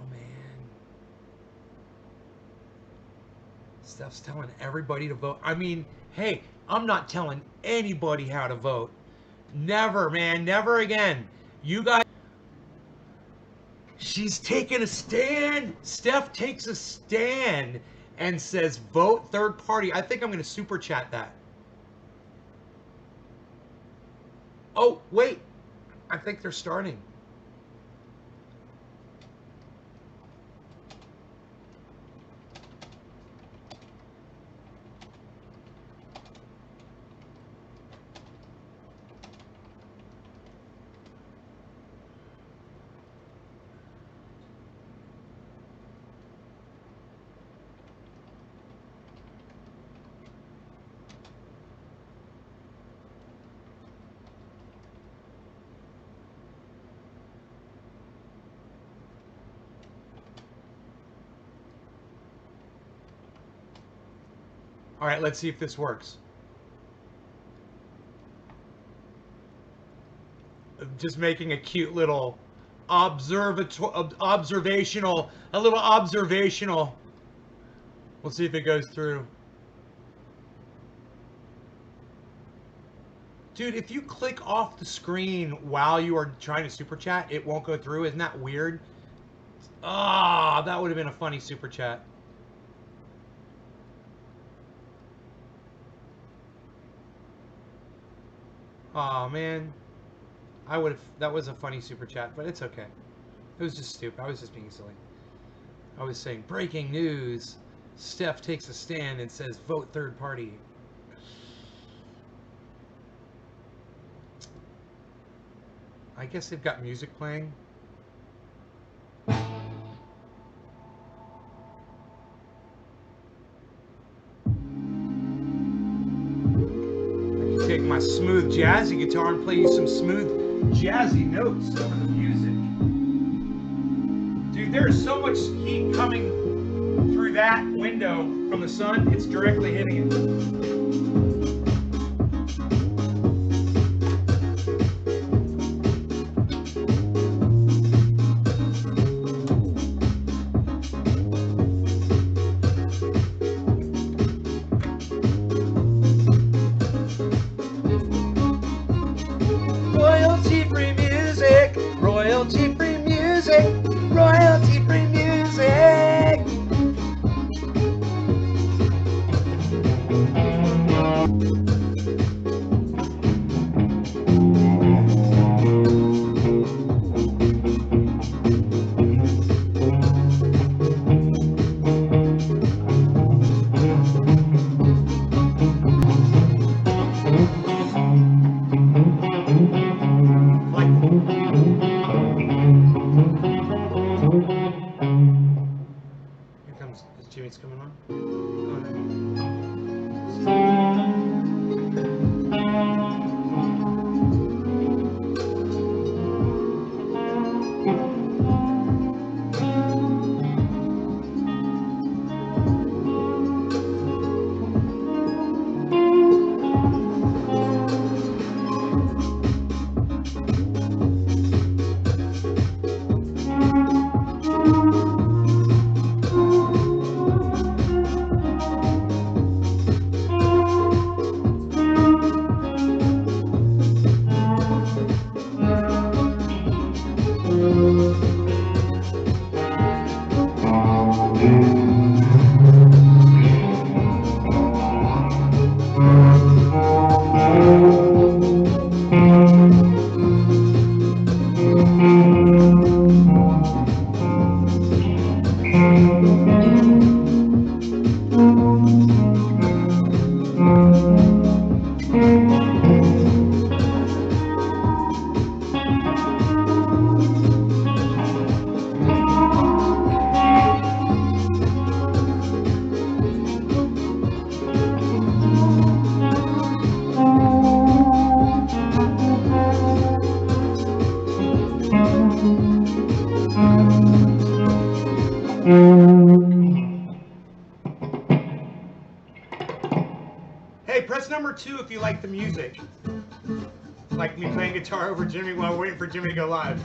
S1: man. Steph's telling everybody to vote. I mean, hey, I'm not telling anybody how to vote. Never, man. Never again. You guys... She's taking a stand. Steph takes a stand and says vote third party. I think I'm going to super chat that. Oh, wait. I think they're starting. All right, let's see if this works. Just making a cute little observational. We'll see if it goes through. Dude, if you click off the screen while you are trying to super chat, it won't go through. Isn't that weird? Ah, that would have been a funny super chat. Aw, man. I would have. That was a funny super chat, but it's okay. It was just stupid. I was just being silly. I was saying, breaking news. Steph takes a stand and says, vote third party. I guess they've got music playing. I can take my smooth jazzy guitar and play you some smooth jazzy notes over the music. Dude, there is so much heat coming through that window from the sun, it's directly hitting it. Royalty-free music, royalty-free music, royalty-free music. Here comes, is Jimmy's coming on? Oh, Hey, press number 2 if you like the music. Like me playing guitar over Jimmy while waiting for Jimmy to go live.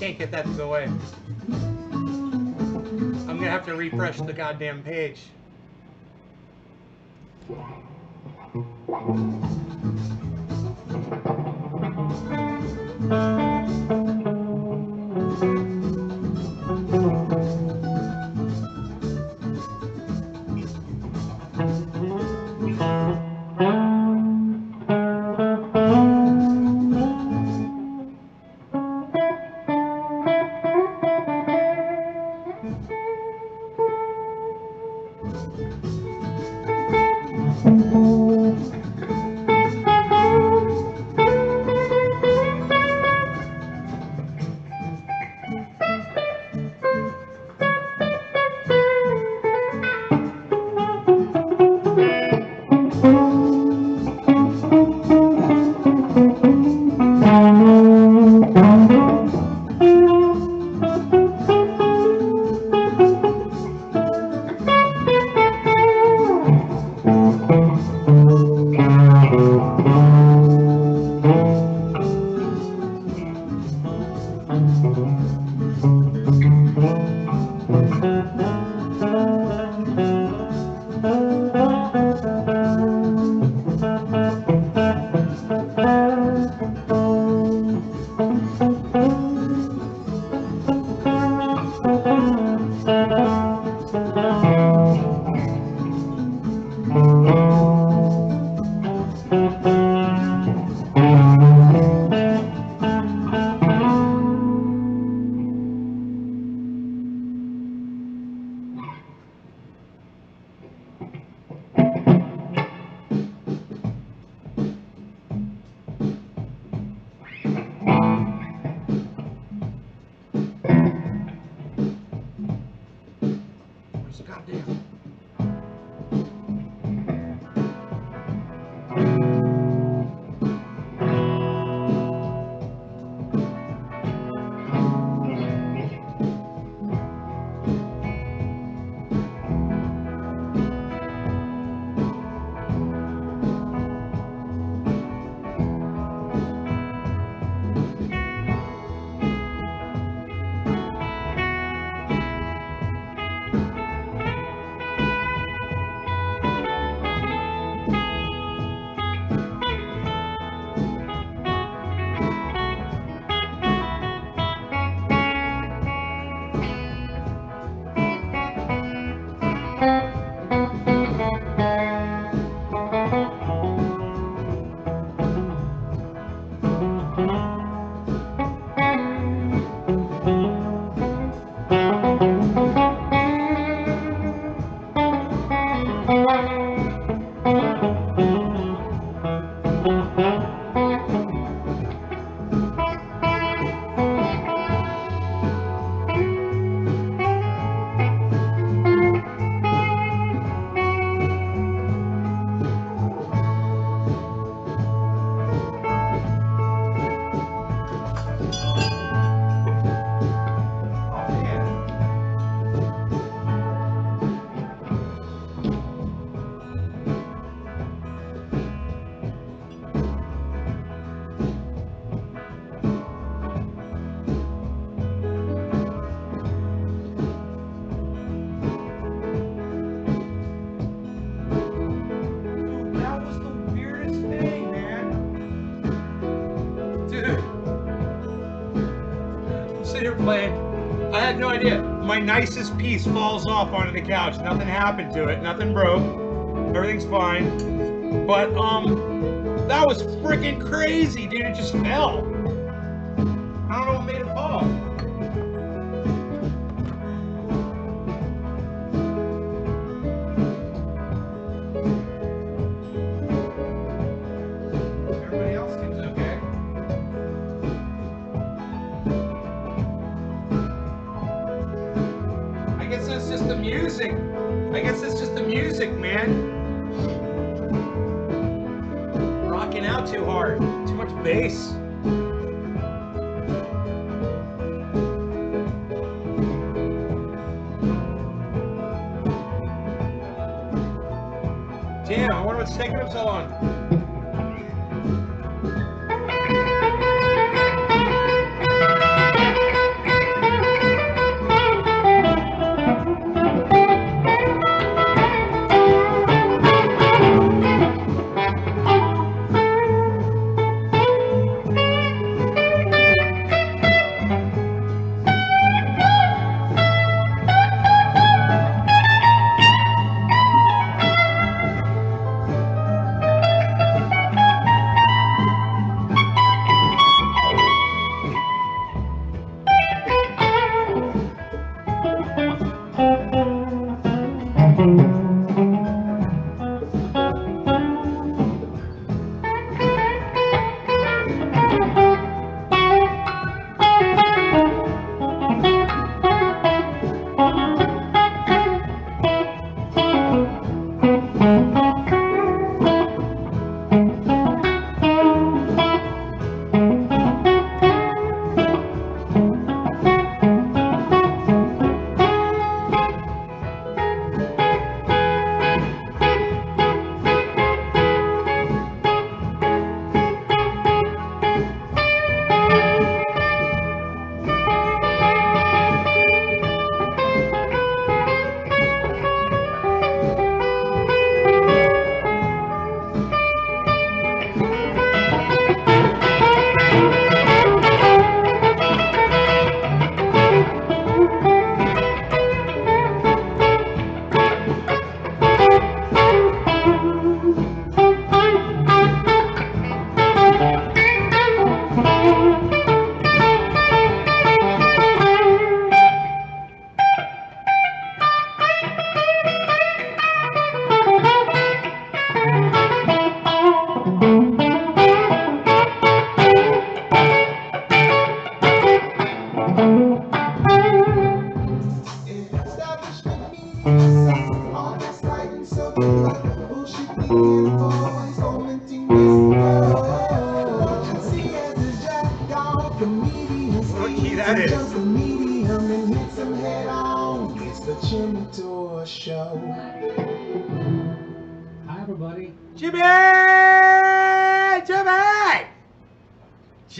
S1: Can't get that to go away. I'm gonna have to refresh the goddamn page. That was the weirdest thing, man. Dude. I'm sitting here playing. I had no idea. My nicest piece falls off onto the couch. Nothing happened to it. Nothing broke. Everything's fine. But, that was freaking crazy, dude. It just fell. I don't know what made it fall. Everybody else seems okay. I guess it's just the music. I guess it's just the music, man. Rocking out too hard. Too much bass. Damn, I wonder what's taking him so long.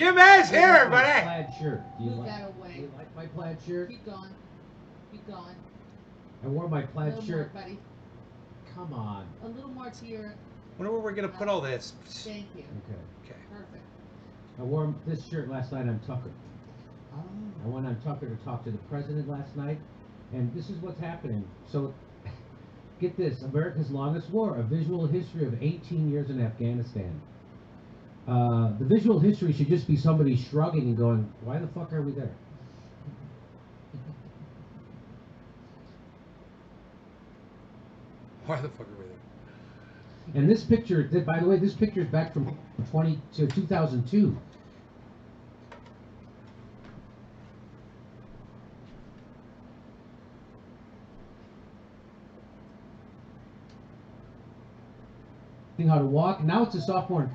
S1: Jim is here,
S5: My
S1: everybody.
S5: plaid shirt. Do you
S6: Move
S5: like?
S6: that
S5: Do
S6: away.
S5: you like my plaid shirt?
S6: Keep going. Keep going.
S5: I wore my
S6: A
S5: plaid
S6: little
S5: shirt.
S6: more, buddy.
S5: Come on.
S6: A little more to your.
S1: Wonder where we're gonna put all this.
S6: Thank you.
S5: Okay.
S1: Okay.
S6: Perfect.
S5: I wore this shirt last night on Tucker.
S6: Oh.
S5: I went on Tucker to talk to the president last night, and this is what's happening. So, get this: America's longest war, a visual history of 18 years in Afghanistan. The visual history should just be somebody shrugging and going, "Why the fuck are we there?"
S1: Why the fuck are we there?
S5: And this picture, by the way, this picture is back from 2002. How to walk. Now it's a sophomore.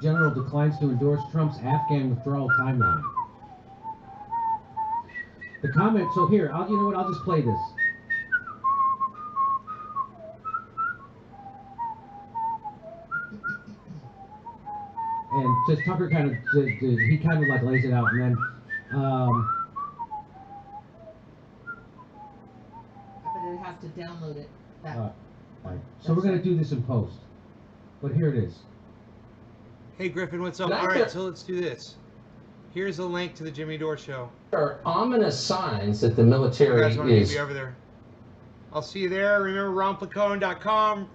S5: General declines to endorse Trump's Afghan withdrawal timeline. The comment. So here, you know what? I'll just play this. And just Tucker kind of, he kind of like lays it out, and then.
S6: But it has to download it. That.
S5: Right. So we're gonna do this in post, but here it is.
S1: Hey Griffin, what's up?
S7: Can I
S1: All right,
S7: get-
S1: so let's do this. Here's a link to the Jimmy Dore show.
S7: There are ominous signs that the
S1: You
S7: military
S1: guys want to meet
S7: is
S1: me over there? I'll see you there. Remember RonPlacone.com,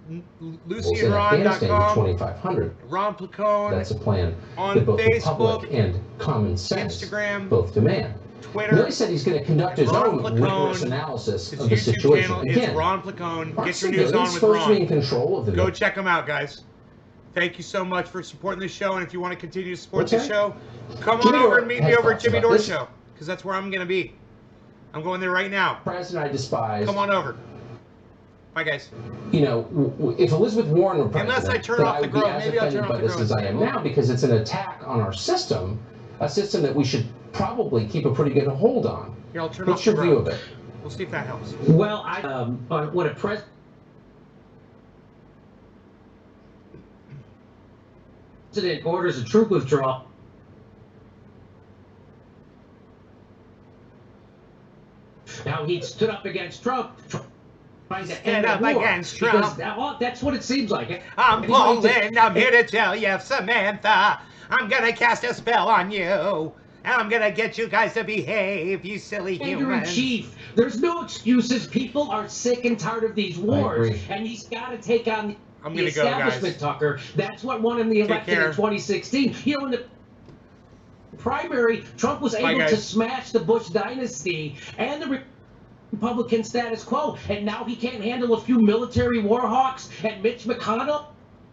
S7: was in Afghanistan with
S1: LucyandRon.com,
S7: 2,500.
S1: Ron Placone,
S7: That's a plan
S1: on
S7: that both the
S1: Facebook,
S7: public and common sense
S1: Instagram,
S7: both demand.
S1: Twitter.
S7: Milley said he's going to conduct his
S1: Ron
S7: own
S1: Placone,
S7: rigorous analysis
S1: His
S7: of the
S1: YouTube
S7: situation.
S1: channel is
S7: Again,
S1: Ron Placone.
S7: aren't
S1: Get your news
S7: civilians
S1: on with
S7: supposed to be in
S1: Ron.
S7: control of the
S1: Go check them out, guys. Thank you so much for supporting the show, and if you want to continue to support the
S7: Okay.
S1: show, come
S7: Jimmy
S1: on over
S7: Dore
S1: and meet
S7: has
S1: me over at
S7: thoughts
S1: Jimmy
S7: about
S1: Dore
S7: this.
S1: Show, because that's where I'm going to be. I'm going there right now.
S7: president I despise.
S1: Come on over. Bye, guys.
S7: You know, if Elizabeth Warren were president,
S1: Unless I turn
S7: then
S1: off
S7: I
S1: the
S7: would be
S1: growth.
S7: as
S1: Maybe I'll turn
S7: offended
S1: off
S7: by
S1: the
S7: this
S1: growth.
S7: as I am now, because it's an attack on our system, a system that we should probably keep a pretty good hold on.
S1: Here, I'll turn
S7: What's
S1: off the
S7: your view of
S1: growth.
S7: it?
S1: We'll see if that helps.
S5: Well, what a president orders a troop withdrawal. Now he stood up against Trump, trying to end
S1: Stood up
S5: the war,
S1: against
S5: because
S1: Trump.
S5: that's what it seems like.
S1: I'm
S5: Anybody
S1: Poland. I'm here to tell you, Samantha. I'm gonna cast a spell on you. And I'm gonna get you guys to behave, you silly
S5: Commander in
S1: humans.
S5: chief, there's no excuses. People are sick and tired of these wars,
S7: agree.
S5: and he's got to take on
S1: I'm
S5: the
S1: gonna go,
S5: establishment,
S1: guys.
S5: Tucker. That's what won him the
S1: Take
S5: election
S1: care.
S5: in 2016. You know, in the primary, Trump was
S1: Bye,
S5: able to
S1: guys.
S5: smash the Bush dynasty and the Republican status quo, and now he can't handle a few military war hawks and Mitch McConnell.